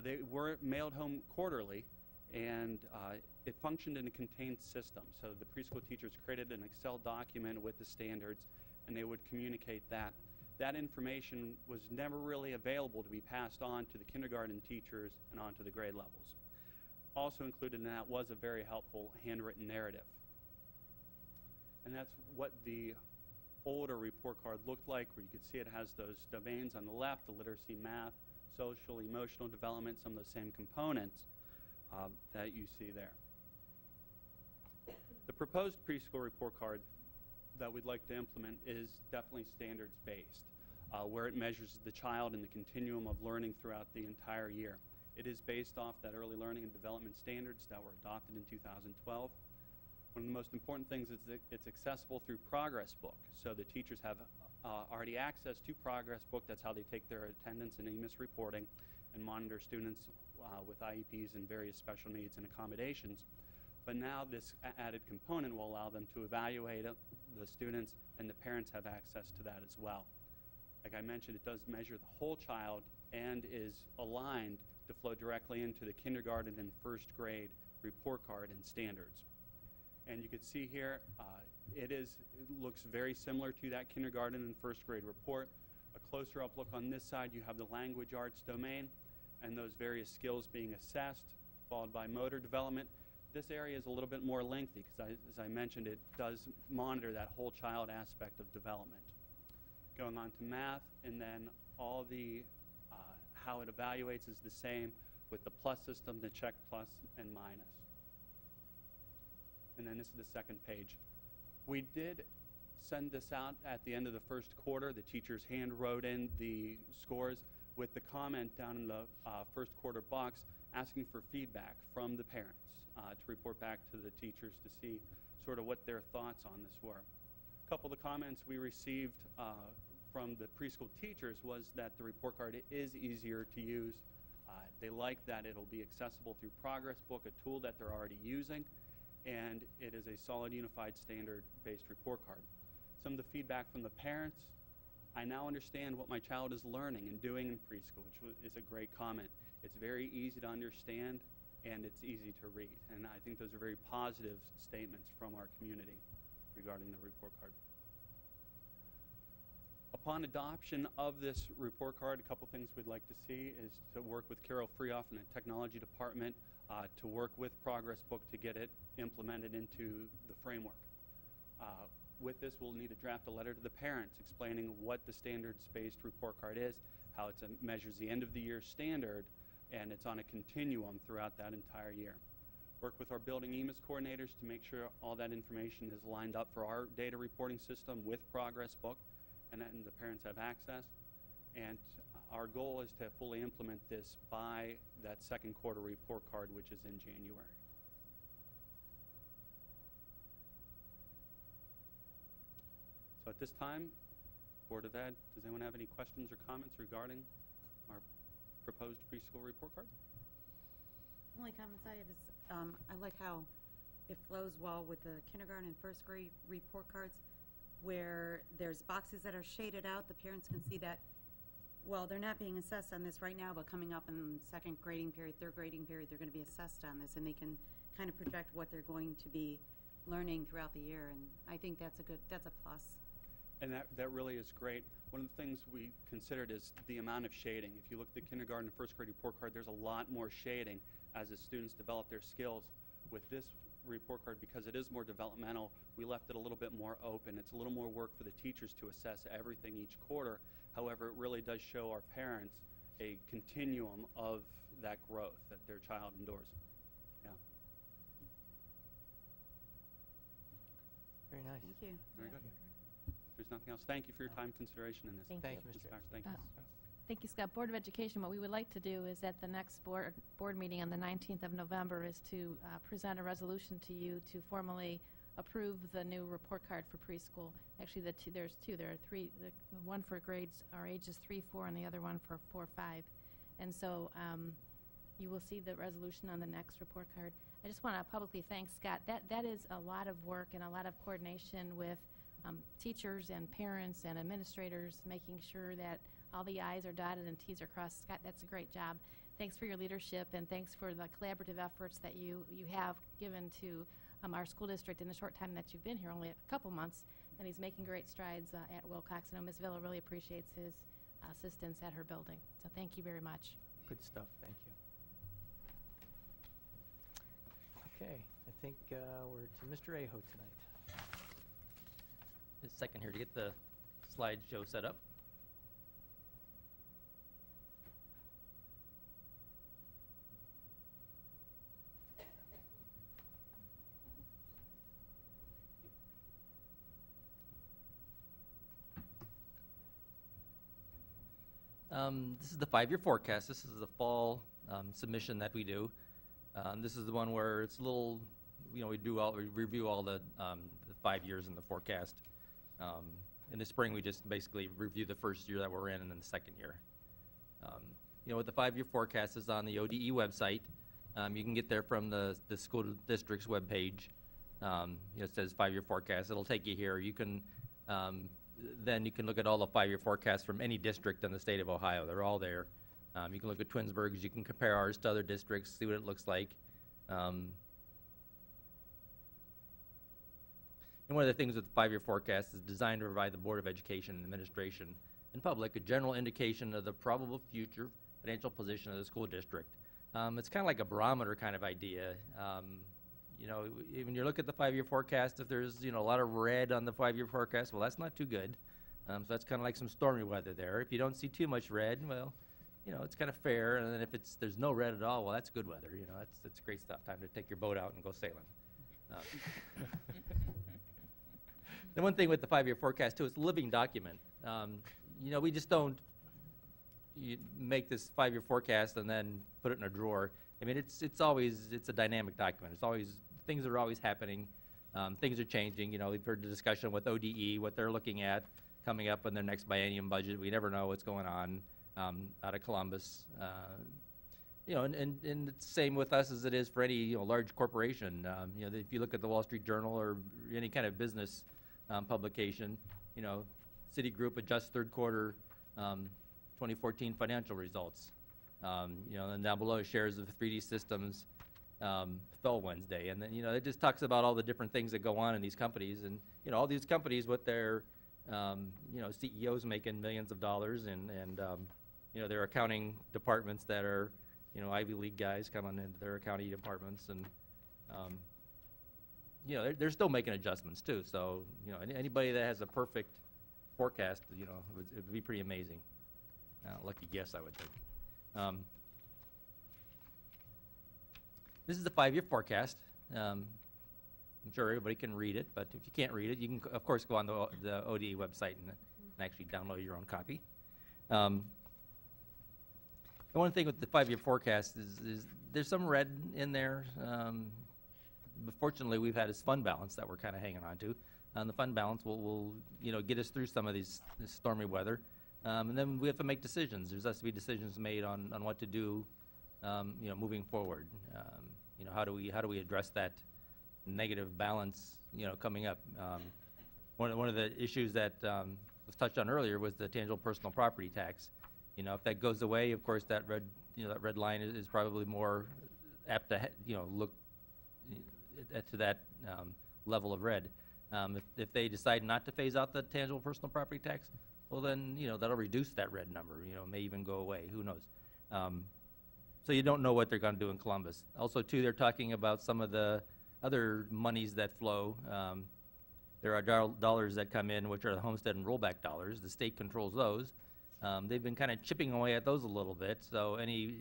they were mailed home quarterly, and it functioned in a contained system. So the preschool teachers created an Excel document with the standards, and they would communicate that. That information was never really available to be passed on to the kindergarten teachers and on to the grade levels. Also included in that was a very helpful handwritten narrative. And that's what the older report card looked like, where you could see it has those domains on the left, the literacy, math, social, emotional development, some of the same components that you see there. The proposed preschool report card that we'd like to implement is definitely standards-based, where it measures the child in the continuum of learning throughout the entire year. It is based off that early learning and development standards that were adopted in 2012. One of the most important things is that it's accessible through Progress Book. So the teachers have already access to Progress Book. That's how they take their attendance and EMIS reporting and monitor students with IEPs and various special needs and accommodations. But now this added component will allow them to evaluate the students, and the parents have access to that as well. Like I mentioned, it does measure the whole child and is aligned to flow directly into the kindergarten and first grade report card and standards. And you can see here, it looks very similar to that kindergarten and first grade report. A closer up look on this side, you have the language arts domain and those various skills being assessed, followed by motor development. This area is a little bit more lengthy because, as I mentioned, it does monitor that whole child aspect of development. Going on to math, and then all the how it evaluates is the same with the plus system, the check plus and minus. And then this is the second page. We did send this out at the end of the first quarter. The teachers hand wrote in the scores with the comment down in the first quarter box asking for feedback from the parents to report back to the teachers to see sort of what their thoughts on this were. A couple of the comments we received from the preschool teachers was that the report card is easier to use. They like that it'll be accessible through Progress Book, a tool that they're already using, and it is a solid unified standard-based report card. Some of the feedback from the parents: I now understand what my child is learning and doing in preschool, which is a great comment. It's very easy to understand and it's easy to read, and I think those are very positive statements from our community regarding the report card. Upon adoption of this report card, a couple things we'd like to see is to work with Carol Freehoff in the technology department to work with Progress Book to get it implemented into the framework. With this, we'll need to draft a letter to the parents explaining what the standards-based report card is, how it measures the end of the year standard, and it's on a continuum throughout that entire year. Work with our building EMIS coordinators to make sure all that information is lined up for our data reporting system with Progress Book, and the parents have access. And our goal is to fully implement this by that second quarter report card, which is in January. So at this time, Board of Ed, does anyone have any questions or comments regarding our proposed preschool report card? The only comments I have is, I like how it flows well with the kindergarten and first grade report cards, where there's boxes that are shaded out. The parents can see that, well, they're not being assessed on this right now, but coming up in second grading period, third grading period, they're going to be assessed on this, and they can kind of project what they're going to be learning throughout the year, and I think that's a plus. And that really is great. One of the things we considered is the amount of shading. If you look at the kindergarten and first grade report card, there's a lot more shading as the students develop their skills. With this report card, because it is more developmental, we left it a little bit more open. It's a little more work for the teachers to assess everything each quarter. However, it really does show our parents a continuum of that growth that their child endures. Yeah. Very nice. Thank you. Very good. If there's nothing else, thank you for your time and consideration in this. Thank Thank you. you, Mr. Ms. Bowers. Thank Uh, you. Thank you, Scott. Board of Education, what we would like to do is at the next board meeting on the 19th of November is to present a resolution to you to formally approve the new report card for preschool. Actually, there's two. There are three. The one for grades are ages 3, 4, and the other one for 4, 5. And so you will see the resolution on the next report card. I just want to publicly thank Scott. That is a lot of work and a lot of coordination with teachers and parents and administrators, making sure that all the I's are dotted and T's are crossed. Scott, that's a great job. Thanks for your leadership, and thanks for the collaborative efforts that you have given to our school district in the short time that you've been here, only a couple months, and he's making great strides at Wilcox. I know Ms. Villa really appreciates his assistance at her building. So thank you very much. Good stuff, thank you. Okay, I think we're to Mr. Aho tonight. Just a second here to get the slideshow set up. This is the 5-year forecast. This is the fall submission that we do. This is the one where it's a little, we review all the 5 years in the forecast. In the spring, we just basically review the first year that we're in and then the second year. With the 5-year forecast is on the ODE website. You can get there from the school district's webpage. It says 5-year forecast. It'll take you here. You can then you can look at all the 5-year forecasts from any district in the state of Ohio. They're all there. You can look at Twinsburg's. You can compare ours to other districts, see what it looks like. And one of the things with the 5-year forecast is designed to provide the Board of Education and Administration and public a general indication of the probable future financial position of the school district. It's kind of like a barometer kind of idea. When you look at the 5-year forecast, if there's a lot of red on the 5-year forecast, well, that's not too good. So that's kind of like some stormy weather there. If you don't see too much red, well, it's kind of fair. And then if there's no red at all, well, that's good weather. That's great stuff. Time to take your boat out and go sailing. The one thing with the 5-year forecast too, it's a living document. We just don't make this 5-year forecast and then put it in a drawer. I mean, it's a dynamic document. Things are always happening. Things are changing. We've heard the discussion with ODE, what they're looking at coming up in their next biennium budget. We never know what's going on out of Columbus. And it's the same with us as it is for any large corporation. If you look at the Wall Street Journal or any kind of business publication, Citigroup adjusts third quarter 2014 financial results. And down below shares of 3D Systems fell Wednesday. And then, it just talks about all the different things that go on in these companies. And, all these companies with their, CEOs making millions of dollars and their accounting departments that are, Ivy League guys coming into their accounting departments. And, they're still making adjustments too. So, anybody that has a perfect forecast, it would be pretty amazing. Lucky guess, I would think. This is the 5-year forecast. I'm sure everybody can read it, but if you can't read it, you can, of course, go on the ODE website and actually download your own copy. The one thing with the 5-year forecast is there's some red in there. But fortunately, we've had this fund balance that we're kind of hanging on to. And the fund balance will get us through some of this stormy weather. And then we have to make decisions. There has to be decisions made on what to do, moving forward. How do we address that negative balance, coming up? One of the issues that was touched on earlier was the tangible personal property tax. If that goes away, of course, that red line is probably more apt to look to that level of red. If they decide not to phase out the tangible personal property tax, well then that'll reduce that red number. May even go away. Who knows? So you don't know what they're going to do in Columbus. Also, too, they're talking about some of the other monies that flow. There are dollars that come in, which are the homestead and rollback dollars. The state controls those. They've been kind of chipping away at those a little bit. So any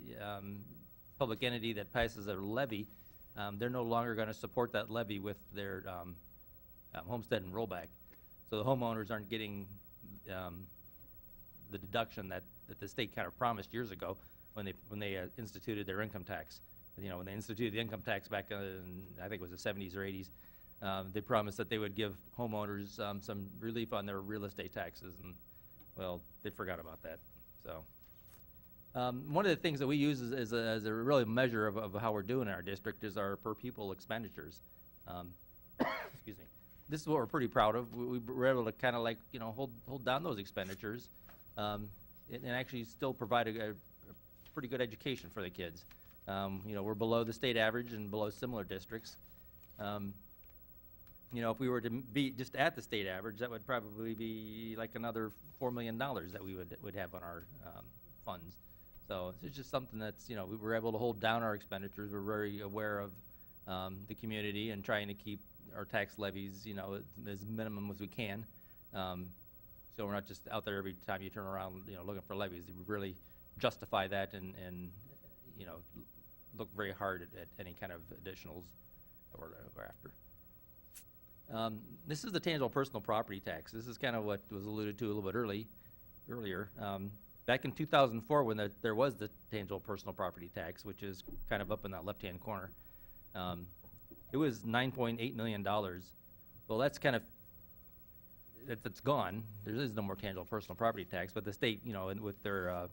public entity that passes a levy, they're no longer going to support that levy with their homestead and rollback. So the homeowners aren't getting the deduction that the state kind of promised years ago when they instituted their income tax. When they instituted the income tax back in, I think it was the 70s or 80s, they promised that they would give homeowners some relief on their real estate taxes, and well, they forgot about that. So one of the things that we use as a really measure of how we're doing in our district is our per pupil expenditures. Excuse me. This is what we're pretty proud of. We were able to kind of hold down those expenditures and actually still provide a pretty good education for the kids. We're below the state average and below similar districts. If we were to be just at the state average, that would probably be like another $4 million that we would have on our funds. So it's just something that's, we were able to hold down our expenditures. We're very aware of the community and trying to keep our tax levies, as minimum as we can. So we're not just out there every time you turn around, looking for levies. We really justify that and look very hard at any kind of additionals that we're after. This is the tangible personal property tax. This is kind of what was alluded to a little bit earlier. Back in 2004, when there was the tangible personal property tax, which is kind of up in that left-hand corner, it was $9.8 million. Well, that's kind of, that's gone. There is no more tangible personal property tax, but the state, with their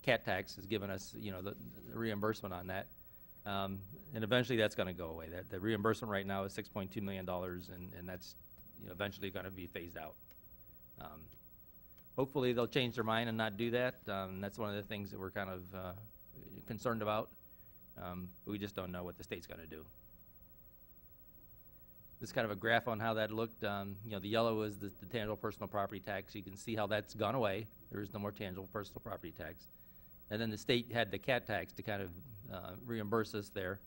CAT tax has given us, the reimbursement on that. And eventually that's going to go away. The reimbursement right now is $6.2 million, and that's eventually going to be phased out. Hopefully they'll change their mind and not do that. That's one of the things that we're kind of concerned about. But we just don't know what the state's going to do. This is kind of a graph on how that looked. The yellow is the tangible personal property tax. You can see how that's gone away. There is no more tangible personal property tax. And then the state had the CAT tax to kind of reimburse us there.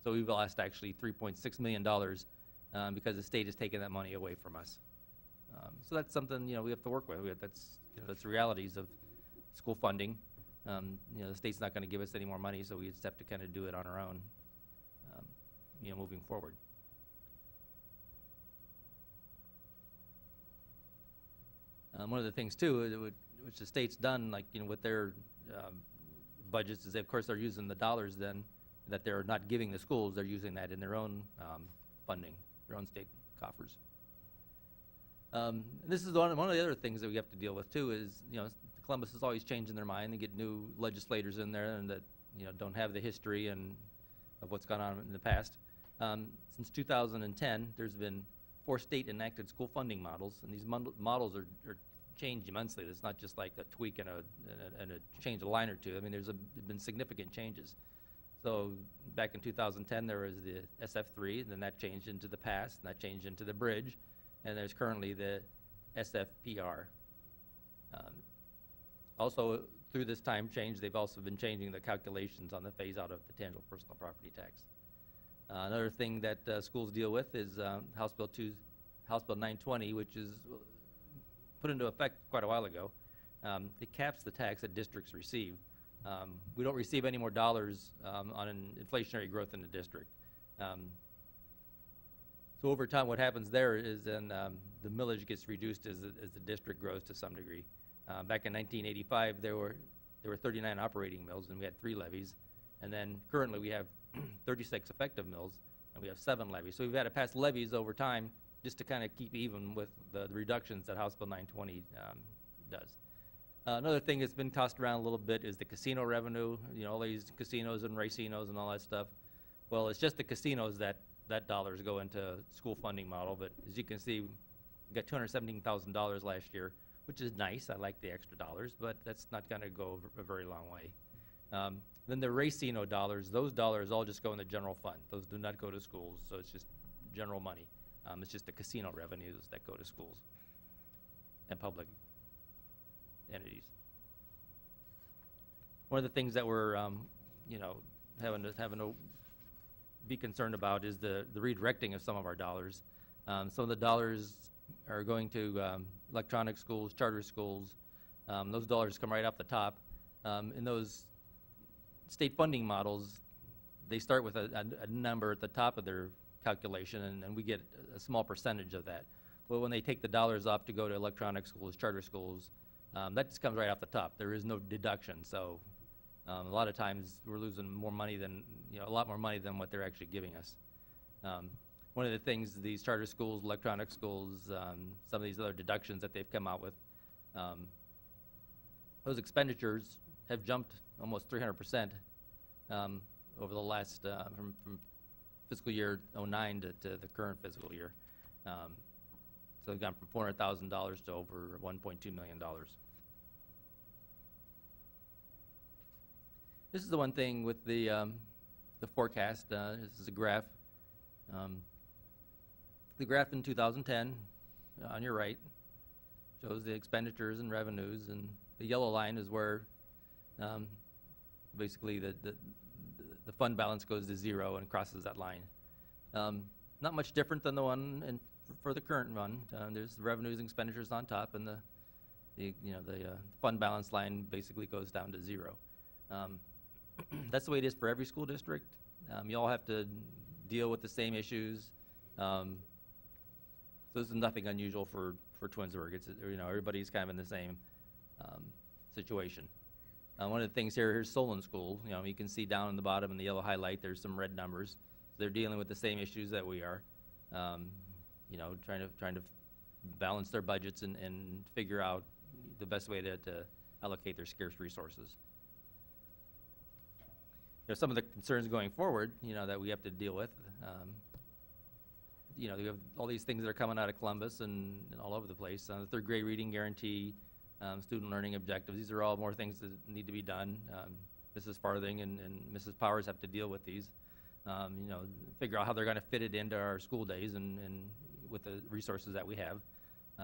So we've lost actually $3.6 million because the state has taken that money away from us. So that's something we have to work with. That's the realities of school funding. The state's not going to give us any more money, so we just have to kind of do it on our own, moving forward. One of the things too, which the state's done, with their budgets, is of course they're using the dollars then that they're not giving the schools. They're using that in their own funding, their own state coffers. This is one of the other things that we have to deal with too. Is Columbus is always changing their mind. They get new legislators in there and that don't have the history and of what's gone on in the past. Since 2010, there's been 4 state-enacted school funding models, and these models are changed immensely. It's not just like a tweak and a change a line or two. I mean, there's been significant changes. So back in 2010, there was the SF3, and then that changed into the PASS, and that changed into the bridge, and there's currently the SFPR. Also, through this time change, they've also been changing the calculations on the phase-out of the tangible personal property tax. Another thing that schools deal with is House Bill 920, which is put into effect quite a while ago. It caps the tax that districts receive. We don't receive any more dollars on an inflationary growth in the district. So over time, what happens there is then the millage gets reduced as the district grows to some degree. Back in 1985, there were 39 operating mills, and we had 3 levies. And then currently we have 36 effective mills, and we have 7 levies. So we've had to pass levies over time just to kind of keep even with the reductions that House Bill 920 does. Another thing that's been tossed around a little bit is the casino revenue, all these casinos and racinos and all that stuff. Well, it's just the casinos that dollars go into school funding model, but as you can see, we got $217,000 last year, which is nice. I like the extra dollars, but that's not going to go a very long way. Then the racino dollars, those dollars all just go in the general fund. Those do not go to schools, so it's just general money. It's just the casino revenues that go to schools and public entities. One of the things that we're, having to be concerned about is the redirecting of some of our dollars. Some of the dollars are going to electronic schools, charter schools. Those dollars come right off the top. In those state funding models, they start with a number at the top of their calculation, and we get a small percentage of that. Well, when they take the dollars off to go to electronic schools, charter schools, that just comes right off the top. There is no deduction, so a lot of times we're losing more money than, a lot more money than what they're actually giving us. One of the things these charter schools, electronic schools, some of these other deductions that they've come out with, those expenditures have jumped almost 300% over the last, from fiscal year '09 to the current fiscal year. So they've gone from $400,000 to over $1.2 million. This is the one thing with the forecast. This is a graph. The graph in 2010, on your right, shows the expenditures and revenues, and the yellow line is where basically the fund balance goes to zero and crosses that line. Not much different than the one for the current one. There's revenues and expenditures on top, and the fund balance line basically goes down to zero. That's the way it is for every school district. You all have to deal with the same issues. So this is nothing unusual for Twinsburg. It's, everybody's kind of in the same situation. One of the things here's Solon School. You can see down in the bottom in the yellow highlight, there's some red numbers. They're dealing with the same issues that we are. Trying to balance their budgets and figure out the best way to allocate their scarce resources. Some of the concerns going forward, that we have to deal with. We have all these things that are coming out of Columbus and all over the place. The third grade reading guarantee, student learning objectives. These are all more things that need to be done. Mrs. Farthing and Mrs. Powers have to deal with these. Figure out how they're going to fit it into our school days and with the resources that we have.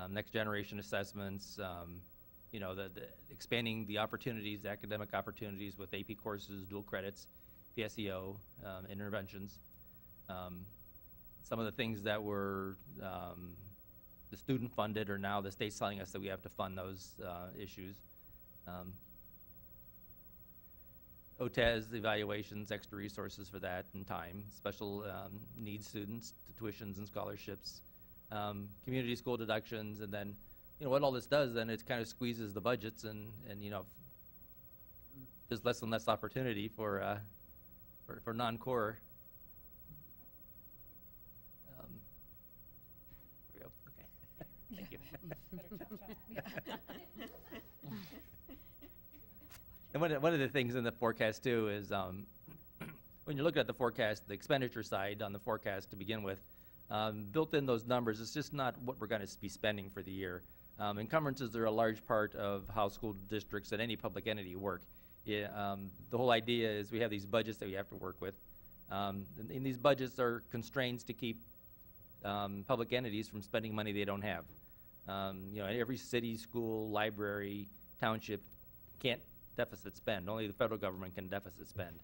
Next generation assessments, the expanding the opportunities, the academic opportunities with AP courses, dual credits, PSEO, interventions. Some of the things that were the student funded are now the state's telling us that we have to fund those issues. OTES, evaluations, extra resources for that and time, special needs students, tuitions and scholarships, community school deductions, and then what all this does, then it kind of squeezes the budgets and there's less and less opportunity for non-core. There we go. Okay. Thank you. And one of the things in the forecast too is when you're looking at the forecast, the expenditure side on the forecast to begin with, built in those numbers, it's just not what we're going to be spending for the year. Encumbrances are a large part of how school districts and any public entity work. The whole idea is we have these budgets that we have to work with. And these budgets are constraints to keep public entities from spending money they don't have. Every city, school, library, township can't deficit spend. Only the federal government can deficit spend.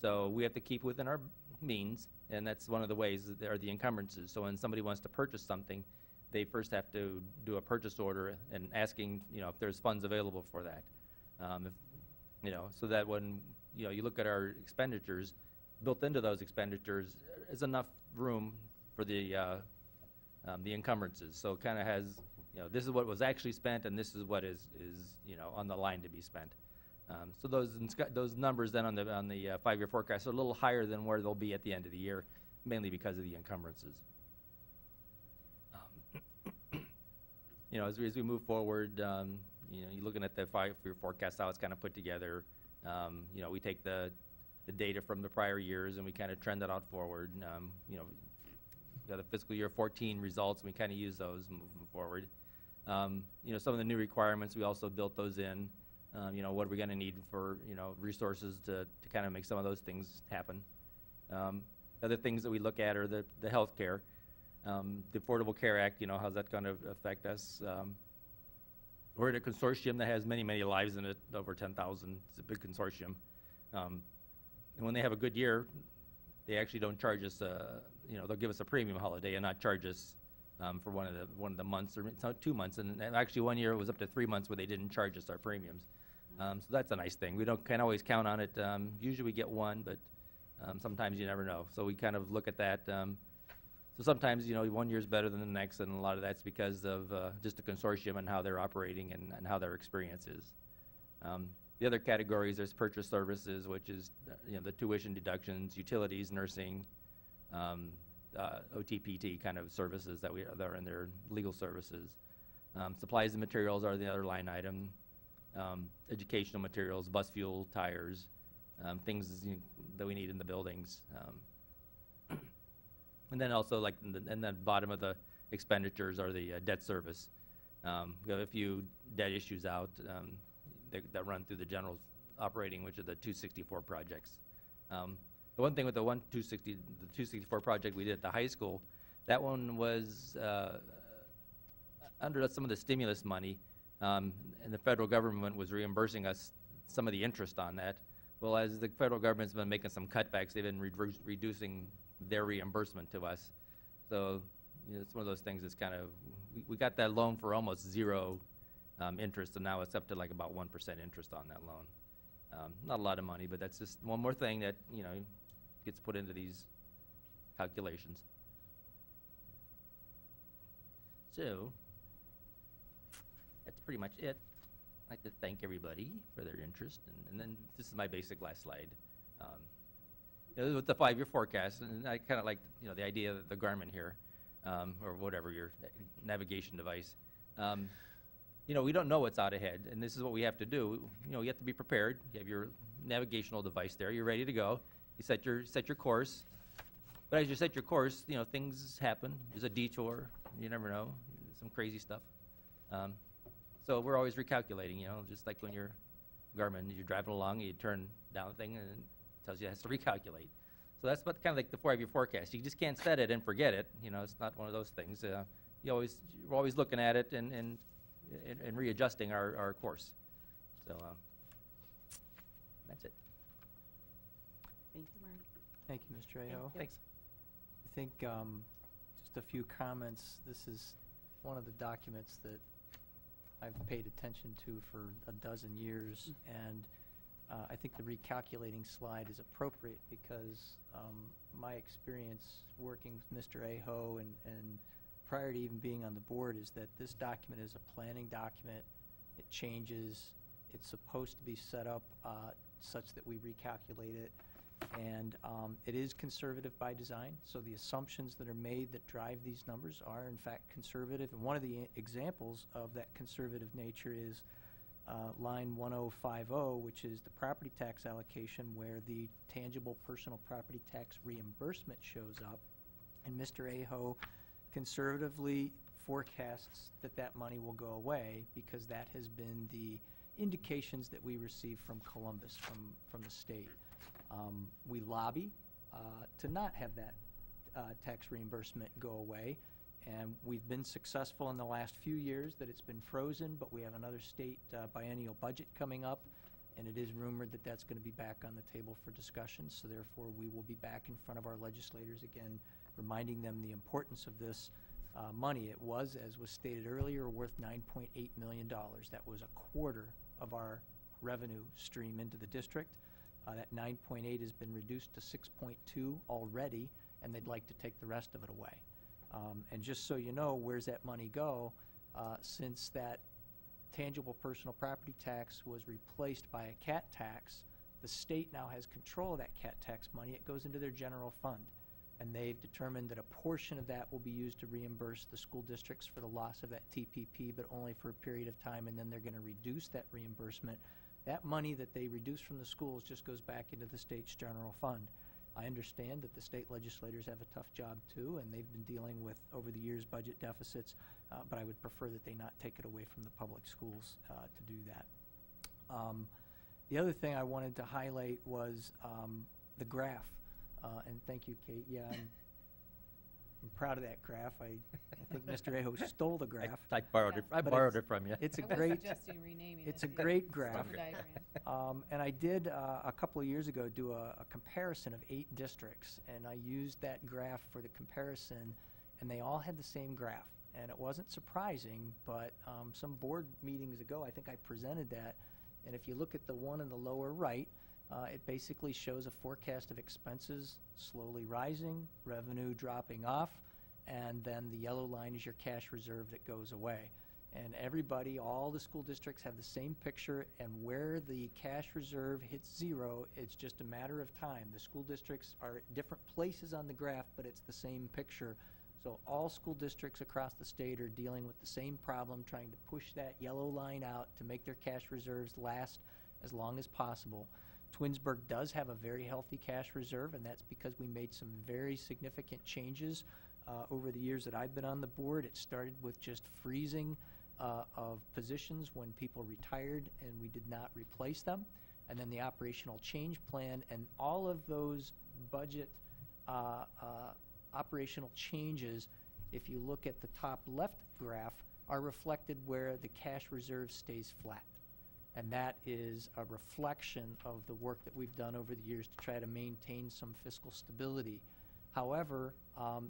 So we have to keep within our means, and that's one of the ways that there are the encumbrances. So when somebody wants to purchase something, they first have to do a purchase order and asking, if there's funds available for that. So that when, you look at our expenditures, built into those expenditures is enough room for the encumbrances. So it kind of has, this is what was actually spent and this is what is on the line to be spent. So those numbers then on the 5-year forecast are a little higher than where they'll be at the end of the year, mainly because of the encumbrances. You know, as we move forward, you know, you're looking at the 5-year forecast, how it's kind of put together. You know, we take the data from the prior years and we kind of trend that out forward. You know, we got the fiscal year 14 results, and we kind of use those moving forward. You know, some of the new requirements, we also built those in. You know, what are we going to need for, you know, resources to kind of make some of those things happen. Other things that we look at are the health care. The Affordable Care Act, you know, how's that going to affect us? We're in a consortium that has many, many lives in it, over 10,000. It's a big consortium. And when they have a good year, they actually don't charge us, you know, they'll give us a premium holiday and not charge us for one of the months, or it's not 2 months. And actually 1 year it was up to 3 months where they didn't charge us our premiums. So that's a nice thing. We can't always count on it. Usually we get one, but sometimes you never know. So we kind of look at that. So sometimes, you know, 1 year is better than the next, and a lot of that's because of just the consortium and how they're operating and how their experience is. The other categories, there's purchase services, which is, you know, the tuition deductions, utilities, nursing, OTPT kind of services that are in their legal services. Supplies and materials are the other line item. Educational materials, bus fuel, tires, things, you know, that we need in the buildings. And then also, like, and the bottom of the expenditures are the debt service. We have a few debt issues out that run through the general operating, which are the 264 projects. The one thing with the 264 project we did at the high school, that one was under some of the stimulus money, and the federal government was reimbursing us some of the interest on that. Well, as the federal government's been making some cutbacks, they've been reducing their reimbursement to us. So, you know, it's one of those things that's kind of, we got that loan for almost zero interest, and now it's up to like about 1% interest on that loan. Not a lot of money, but that's just one more thing that, you know, gets put into these calculations. So, that's pretty much it. I'd like to thank everybody for their interest, and then this is my basic last slide. You know, with the 5-year forecast, and I kind of like, you know, the idea of the Garmin here, or whatever your navigation device. You know, we don't know what's out ahead, and this is what we have to do. You know, you have to be prepared. You have your navigational device there. You're ready to go. You set your course. But as you set your course, you know, things happen. There's a detour. You never know. Some crazy stuff. So we're always recalculating, you know, just like when you're Garmin, you're driving along, you turn down the thing, and it tells you it has to recalculate. So that's what kind of like the 5-year forecast. You just can't set it and forget it. You know, it's not one of those things. We're always looking at it and readjusting our course. So that's it. Thank you, Marty. Thank you, Mr. Aho. Thanks. I think just a few comments. This is one of the documents that I've paid attention to for a dozen years, and I think the recalculating slide is appropriate because my experience working with Mr. Aho and prior to even being on the board is that this document is a planning document. It changes. It's supposed to be set up such that we recalculate it. And it is conservative by design, so the assumptions that are made that drive these numbers are in fact conservative. And one of the examples of that conservative nature is line 1050, which is the property tax allocation where the tangible personal property tax reimbursement shows up. And Mr. Aho conservatively forecasts that that money will go away because that has been the indications that we receive from Columbus, from the state. We lobby to not have that tax reimbursement go away, and we've been successful in the last few years that it's been frozen, but we have another state biennial budget coming up, and it is rumored that that's going to be back on the table for discussion, so therefore we will be back in front of our legislators again, reminding them the importance of this money. It was, as was stated earlier, worth $9.8 million. That was a quarter of our revenue stream into the district. That 9.8 has been reduced to 6.2 already, and they'd like to take the rest of it away. And just so you know, where's that money go? Since that tangible personal property tax was replaced by a CAT tax, the state now has control of that CAT tax money. It goes into their general fund. And they've determined that a portion of that will be used to reimburse the school districts for the loss of that TPP, but only for a period of time, and then they're going to reduce that reimbursement. That money that they reduce from the schools just goes back into the state's general fund. I understand that the state legislators have a tough job too, and they've been dealing with, over the years, budget deficits, but I would prefer that they not take it away from the public schools to do that. The other thing I wanted to highlight was the graph. And thank you, Kate. Yeah, I'm proud of that graph. I think Mr. Aho stole the graph. I borrowed it. I But borrowed it from you. It's a I was great, suggesting renaming it. it's a great graph. Star diagram. And I did, a couple of years ago, do a comparison of 8 districts, and I used that graph for the comparison, and they all had the same graph. And it wasn't surprising, but some board meetings ago, I think I presented that, and if you look at the one in the lower right, it basically shows a forecast of expenses slowly rising, revenue dropping off, and then the yellow line is your cash reserve that goes away. And everybody, all the school districts have the same picture, and where the cash reserve hits 0, it's just a matter of time. The school districts are at different places on the graph, but it's the same picture. So all school districts across the state are dealing with the same problem, trying to push that yellow line out to make their cash reserves last as long as possible. Twinsburg does have a very healthy cash reserve, and that's because we made some very significant changes over the years that I've been on the board. It started with just freezing of positions when people retired, and we did not replace them. And then the operational change plan, and all of those budget operational changes, if you look at the top left graph, are reflected where the cash reserve stays flat. And that is a reflection of the work that we've done over the years to try to maintain some fiscal stability. However,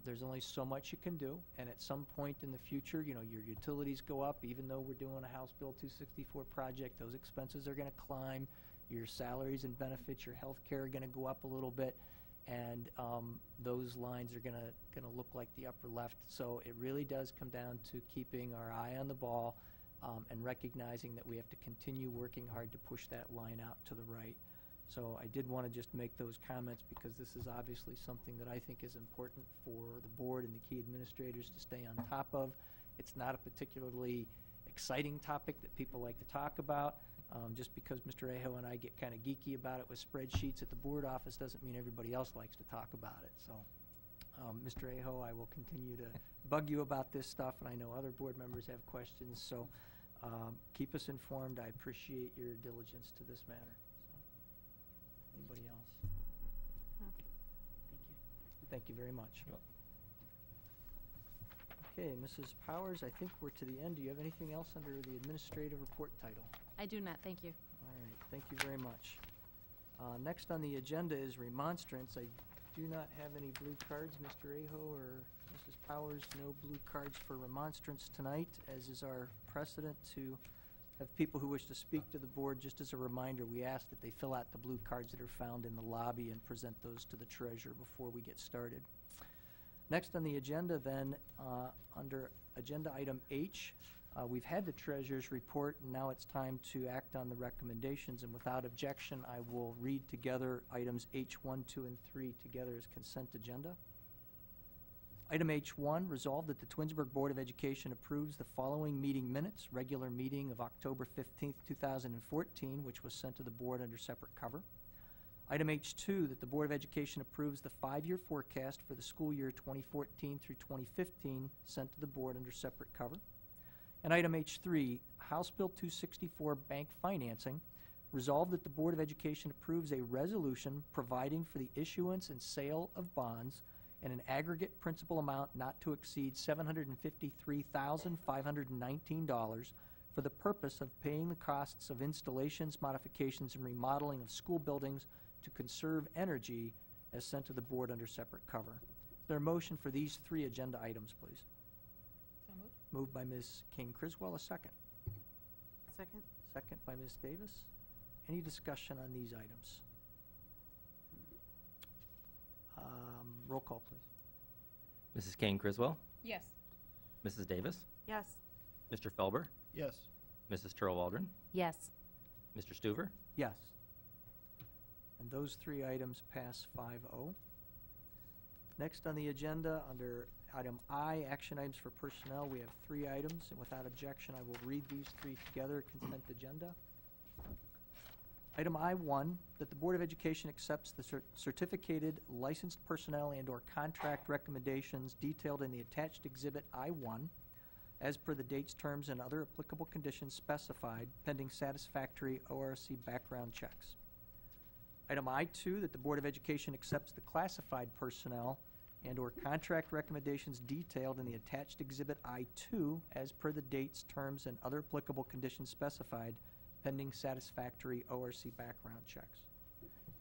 there's only so much you can do, and at some point in the future, you know, your utilities go up. Even though we're doing a House Bill 264 project, those expenses are going to climb. Your salaries and benefits, your health care are going to go up a little bit, and those lines are going to look like the upper left. So it really does come down to keeping our eye on the ball and recognizing that we have to continue working hard to push that line out to the right. So I did want to just make those comments because this is obviously something that I think is important for the board and the key administrators to stay on top of. It's not a particularly exciting topic that people like to talk about. Just because Mr. Aho and I get kind of geeky about it with spreadsheets at the board office doesn't mean everybody else likes to talk about it. So, Mr. Aho, I will continue to bug you about this stuff, and I know other board members have questions. So keep us informed. I appreciate your diligence to this matter. So, anybody else? Okay. Thank you. Thank you very much. Okay, Mrs. Powers, I think we're to the end. Do you have anything else under the administrative report title? I do not, thank you. All right, thank you very much. Next on the agenda is remonstrance. I do not have any blue cards, Mr. Aho or Mrs. Powers, no blue cards for remonstrance tonight, as is our precedent to have people who wish to speak to the board. Just as a reminder, we ask that they fill out the blue cards that are found in the lobby and present those to the treasurer before we get started. Next on the agenda then, under agenda item H, we've had the treasurer's report, and now it's time to act on the recommendations. And without objection, I will read together items H1, 2, and 3 together as consent agenda. Item H1, resolved that the Twinsburg Board of Education approves the following meeting minutes, regular meeting of October 15th, 2014, which was sent to the board under separate cover. Item H2, that the Board of Education approves the 5-year forecast for the school year 2014 through 2015, sent to the board under separate cover. And item H3, House Bill 264 bank financing, resolved that the Board of Education approves a resolution providing for the issuance and sale of bonds in an aggregate principal amount not to exceed $753,519 for the purpose of paying the costs of installations, modifications, and remodeling of school buildings to conserve energy, as sent to the board under separate cover. Is there a motion for these 3 agenda items, please? So moved. Moved by Ms. King-Criswell, a second. Second? Second by Ms. Davis. Any discussion on these items? Roll call, please. Mrs. Kane Criswell, Yes. Mrs. Davis, Yes. Mr. Felber, Yes. Mrs. Turl Waldron, Yes. Mr. Stuver. Yes. And those 3 items pass 5-0. Next on the agenda, under item I, action items for personnel, we have 3 items, and without objection, I will read these 3 together, consent agenda. Item I-1, that the Board of Education accepts the certificated licensed personnel and/or contract recommendations detailed in the attached Exhibit I-1 as per the dates, terms, and other applicable conditions specified pending satisfactory ORC background checks. Item I-2, that the Board of Education accepts the classified personnel and/or contract recommendations detailed in the attached Exhibit I-2 as per the dates, terms, and other applicable conditions specified pending satisfactory ORC background checks.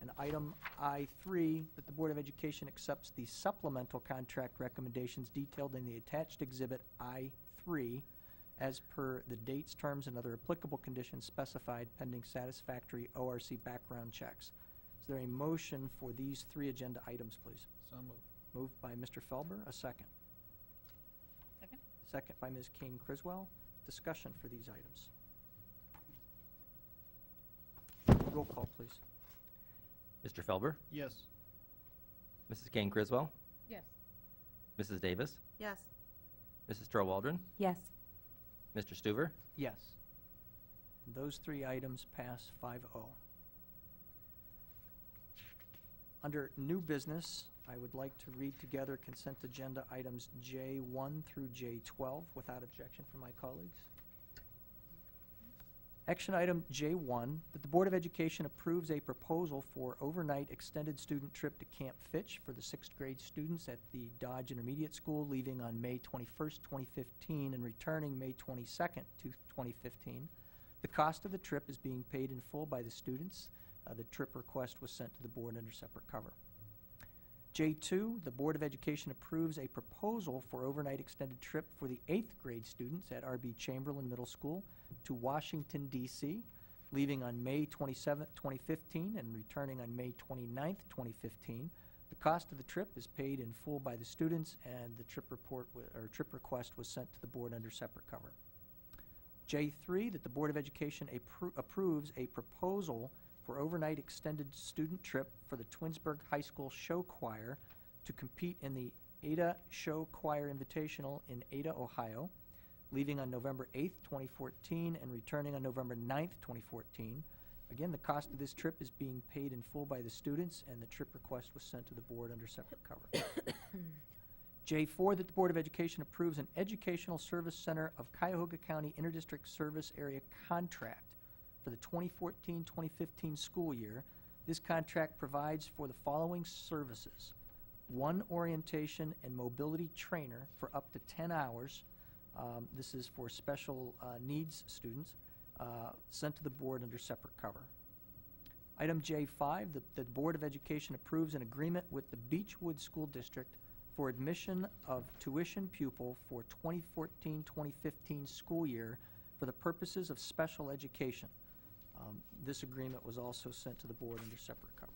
And item I-3, that the Board of Education accepts the supplemental contract recommendations detailed in the attached Exhibit I-3 as per the dates, terms, and other applicable conditions specified pending satisfactory ORC background checks. Is there a motion for these 3 agenda items, please? So moved. Moved by Mr. Felber, a second. Second? Second by Ms. Kane Criswell. Discussion for these items. Roll call, please. Mr. Felber, Yes. Mrs. Kane Criswell, Yes. Mrs. Davis, Yes. Mrs. Stroh Waldron, Yes. Mr. Stuver, Yes. And those 3 items pass 5-0. Under new business, I would like to read together consent agenda items J1 through J12 without objection from my colleagues. Action item J1, that the Board of Education approves a proposal for overnight extended student trip to Camp Fitch for the 6th grade students at the Dodge Intermediate School, leaving on May 21st, 2015, and returning May 22nd, 2015. The cost of the trip is being paid in full by the students. The trip request was sent to the board under separate cover. J2, the Board of Education approves a proposal for overnight extended trip for the 8th grade students at R.B. Chamberlain Middle School to Washington, D.C., leaving on May 27th, 2015, and returning on May 29th, 2015. The cost of the trip is paid in full by the students, and the trip request was sent to the board under separate cover. J3, that the Board of Education approves a proposal for overnight extended student trip for the Twinsburg High School Show Choir to compete in the Ada Show Choir Invitational in Ada, Ohio, leaving on November 8th, 2014, and returning on November 9th, 2014. Again, the cost of this trip is being paid in full by the students, and the trip request was sent to the board under separate cover. J4, that the Board of Education approves an Educational Service Center of Cuyahoga County Interdistrict Service Area contract for the 2014-2015 school year. This contract provides for the following services: 1 orientation and mobility trainer for up to 10 hours. This is for special needs students, sent to the board under separate cover. Item J5, the Board of Education approves an agreement with the Beechwood School District for admission of tuition pupil for 2014-2015 school year for the purposes of special education. This agreement was also sent to the board under separate cover.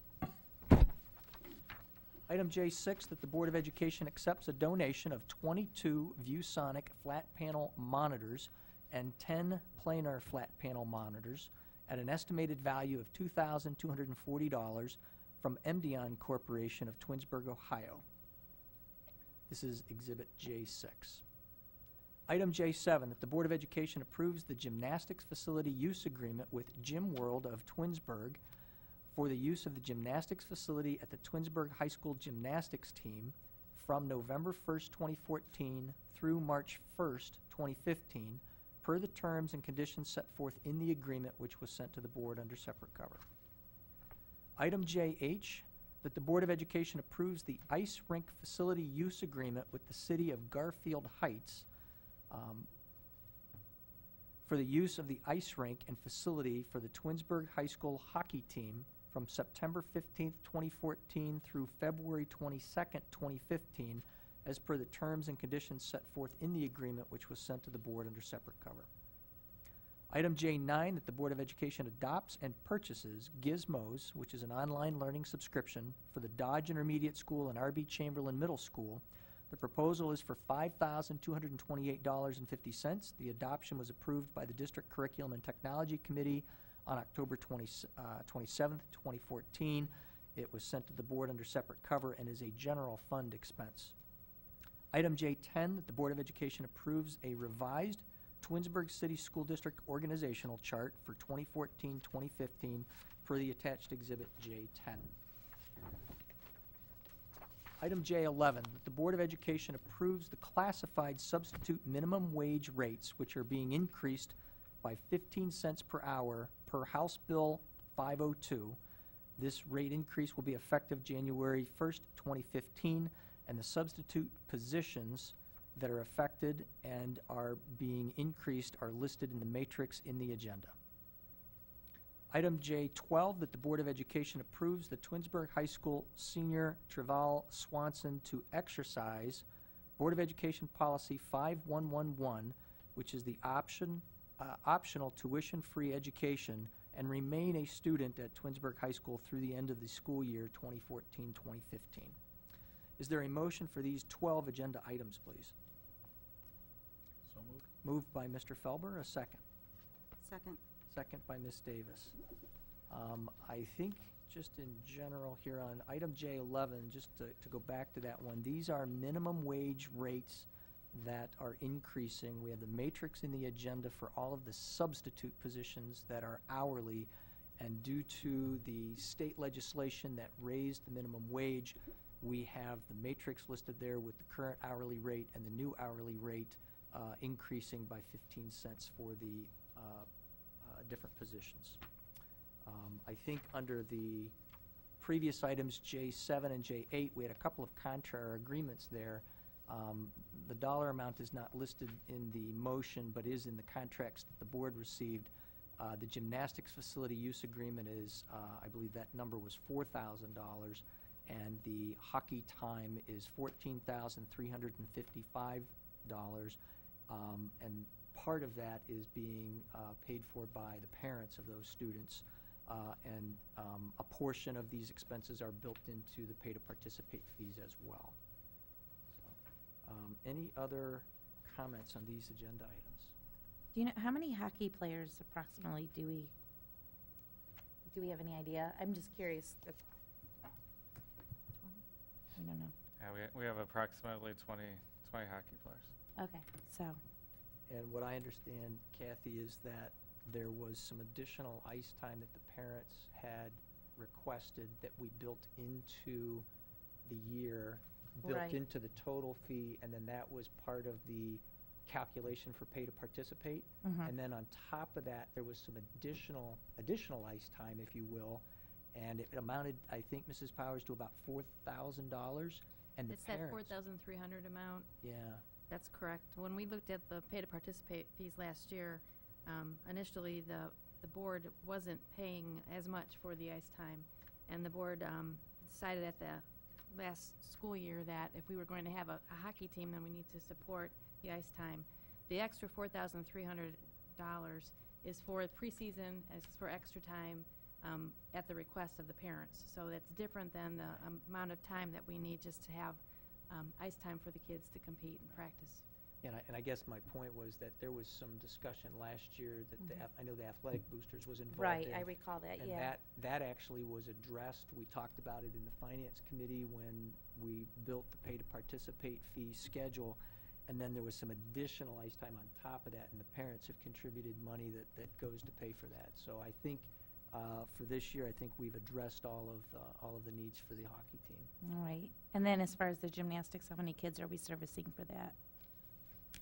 Item J6, that the Board of Education accepts a donation of 22 ViewSonic flat panel monitors and 10 planar flat panel monitors at an estimated value of $2,240 from Emdion Corporation of Twinsburg, Ohio. This is Exhibit J6. Item J7, that the Board of Education approves the gymnastics facility use agreement with Gym World of Twinsburg for the use of the gymnastics facility at the Twinsburg High School gymnastics team from November 1st, 2014 through March 1st, 2015, per the terms and conditions set forth in the agreement, which was sent to the board under separate cover. Item JH, that the Board of Education approves the ice rink facility use agreement with the City of Garfield Heights for the use of the ice rink and facility for the Twinsburg High School hockey team from September 15th, 2014 through February 22nd, 2015, as per the terms and conditions set forth in the agreement, which was sent to the board under separate cover. Item J9, that the Board of Education adopts and purchases Gizmos, which is an online learning subscription for the Dodge Intermediate School and R.B. Chamberlain Middle School. The proposal is for $5,228.50. The adoption was approved by the District Curriculum and Technology Committee on October 27th, 2014. It was sent to the board under separate cover and is a general fund expense. Item J10, that the Board of Education approves a revised Twinsburg City School District organizational chart for 2014-2015 per the attached exhibit J10. Item J11, that the Board of Education approves the classified substitute minimum wage rates, which are being increased by 15 cents per hour per House Bill 502. This rate increase will be effective January 1st, 2015, and the substitute positions that are affected and are being increased are listed in the matrix in the agenda. Item J12, that the Board of Education approves the Twinsburg High School senior Trival Swanson to exercise Board of Education Policy 5111, which is the optional tuition-free education, and remain a student at Twinsburg High School through the end of the school year 2014-2015. Is there a motion for these 12 agenda items, please? So moved. Moved by Mr. Felber, a second. Second. Second by Ms. Davis. I think just in general here on item J11, just to go back to that one, these are minimum wage rates that are increasing. We have the matrix in the agenda for all of the substitute positions that are hourly, and due to the state legislation that raised the minimum wage, we have the matrix listed there with the current hourly rate and the new hourly rate increasing by 15 cents for the different positions. I think under the previous items, J7 and J8, we had a couple of contrary agreements there. The dollar amount is not listed in the motion, but is in the contracts that the board received. The gymnastics facility use agreement is, I believe that number was $4,000, and the hockey time is $14,355, and part of that is being paid for by the parents of those students, and a portion of these expenses are built into the pay-to-participate fees as well. So, any other comments on these agenda items? Do you know, how many hockey players approximately do we have any idea? I'm just curious. 20? We don't know. Yeah, we have approximately 20 hockey players. Okay, so, And what I understand, Kathy, is that there was some additional ice time that the parents had requested that we built into the year, built Right. into the total fee, and then that was part of the calculation for pay to participate. Mhm. And then on top of that, there was some additional ice time, if you will, and it amounted, I think, Mrs. Powers, to about $4,000, and the It's that parents. 4,300 amount. Yeah. That's correct. When we looked at the pay-to-participate fees last year, initially, the board wasn't paying as much for the ice time, and the board decided at the last school year that if we were going to have a hockey team, then we need to support the ice time. The extra $4,300 is for preseason, as for extra time at the request of the parents. So that's different than the amount of time that we need just to have ice time for the kids to compete and practice. And I guess my point was that there was some discussion last year that I know the athletic boosters was involved right, in. I recall that, And yeah. that actually was addressed. We talked about it in the finance committee when we built the pay to participate fee schedule. And then there was some additional ice time on top of that, and the parents have contributed money that goes to pay for that. So I think for this year, I think we've addressed all of the needs for the hockey team. All right. And then as far as the gymnastics, how many kids are we servicing for that?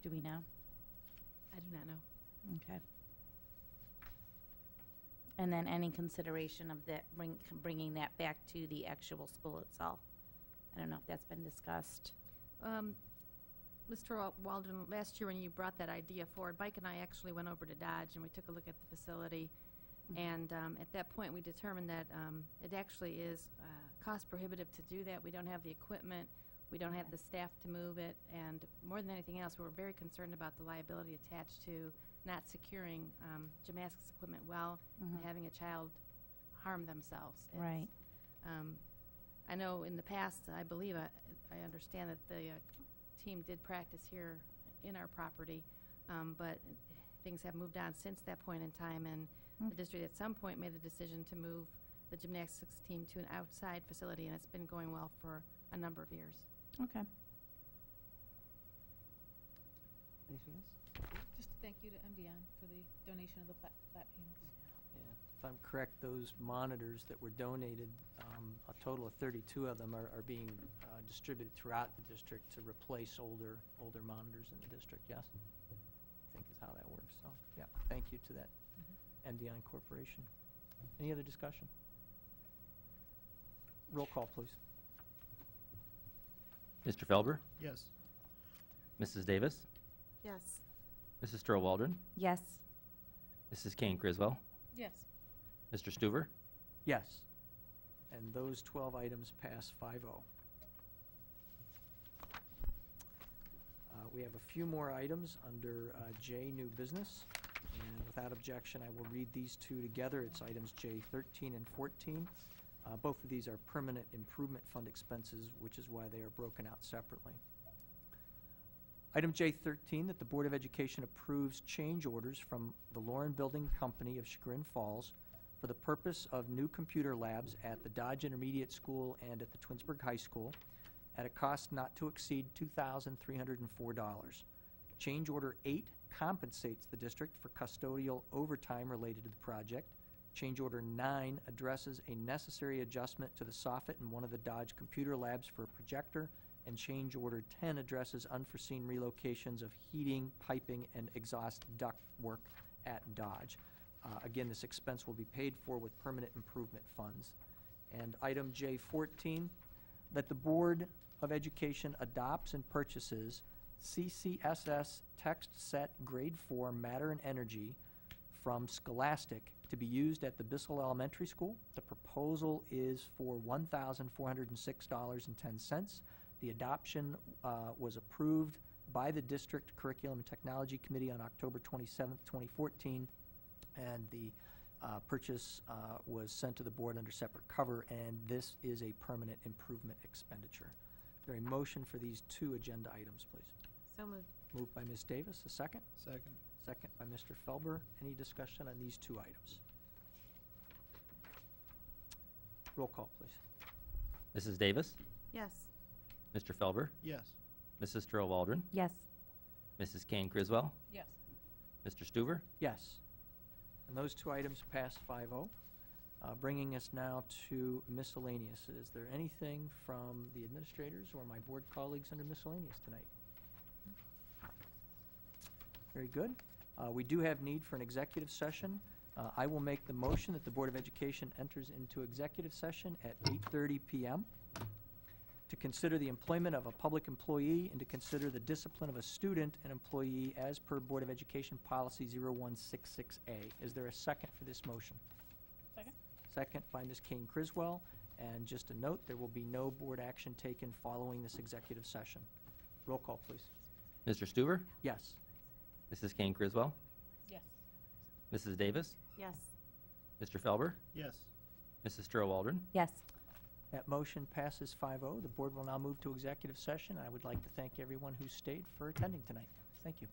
Do we know? I do not know. Okay. And then any consideration of that, bringing that back to the actual school itself? I don't know if that's been discussed. Mr. Waldron, last year when you brought that idea forward, Mike and I actually went over to Dodge and we took a look at the facility. And at that point, we determined that it actually is cost prohibitive to do that. We don't have the equipment. We don't have the staff to move it. And more than anything else, we were very concerned about the liability attached to not securing gymnastics equipment well and having a child harm themselves. Right. I know in the past, I believe, I understand that the team did practice here in our property, but things have moved on since that point in time, and the district at some point made the decision to move the gymnastics team to an outside facility, and it's been going well for a number of years. Okay. Anything else? Just thank you to MDN for the donation of the flat panels. Yeah, if I'm correct, those monitors that were donated, a total of 32 of them are being distributed throughout the district to replace older monitors in the district, yes? I think is how that works, so, yeah, thank you to that MDN Corporation. Any other discussion? Roll call, please. Mr. Felber, Yes. Mrs. Davis, Yes. Mrs. Turl Waldron, Yes. Mrs. Kane Criswell, Yes. Mr. Stuver. Yes. And those 12 items pass 5-0. We have a few more items under J, new business. And without objection, I will read these two together. It's items J 13 and 14. Both of these are permanent improvement fund expenses, which is why they are broken out separately. Item J 13, that the Board of Education approves change orders from the Lauren Building Company of Chagrin Falls for the purpose of new computer labs at the Dodge Intermediate School and at the Twinsburg High School at a cost not to exceed $2,304. Change Order 8 compensates the district for custodial overtime related to the project. Change Order 9 addresses a necessary adjustment to the soffit in one of the Dodge computer labs for a projector, and Change Order 10 addresses unforeseen relocations of heating, piping, and exhaust duct work at Dodge. Again, this expense will be paid for with permanent improvement funds. And item J14, that the Board of Education adopts and purchases CCSS text set grade 4 matter and energy from Scholastic to be used at the Bissell Elementary School. The proposal is for $1,406.10. The adoption was approved by the District Curriculum and Technology Committee on October 27th, 2014, and the purchase was sent to the board under separate cover, and this is a permanent improvement expenditure. Is there a motion for these two agenda items, please? So moved. Moved by Ms. Davis, a second? Second. Second by Mr. Felber. Any discussion on these two items? Roll call, please. Mrs. Davis, Yes. Mr. Felber, Yes. Mrs. Turl Waldron, Yes. Mrs. Kane Criswell, Yes. Mr. Stuver. Yes. And those two items pass 5-0. Bringing us now to miscellaneous. Is there anything from the administrators or my board colleagues under miscellaneous tonight? Very good. We do have need for an executive session. I will make the motion that the Board of Education enters into executive session at 8:30 p.m. to consider the employment of a public employee and to consider the discipline of a student and employee as per Board of Education Policy 0166A. Is there a second for this motion? Second. Second by Ms. Kane Criswell. And just a note, there will be no board action taken following this executive session. Roll call, please. Mr. Stuver, Yes. Mrs. Kane Criswell, Yes. Mrs. Davis, Yes. Mr. Felber, Yes. Mrs. Turl Waldron. Yes. That motion passes 5-0. The board will now move to executive session. I would like to thank everyone who stayed for attending tonight. Thank you.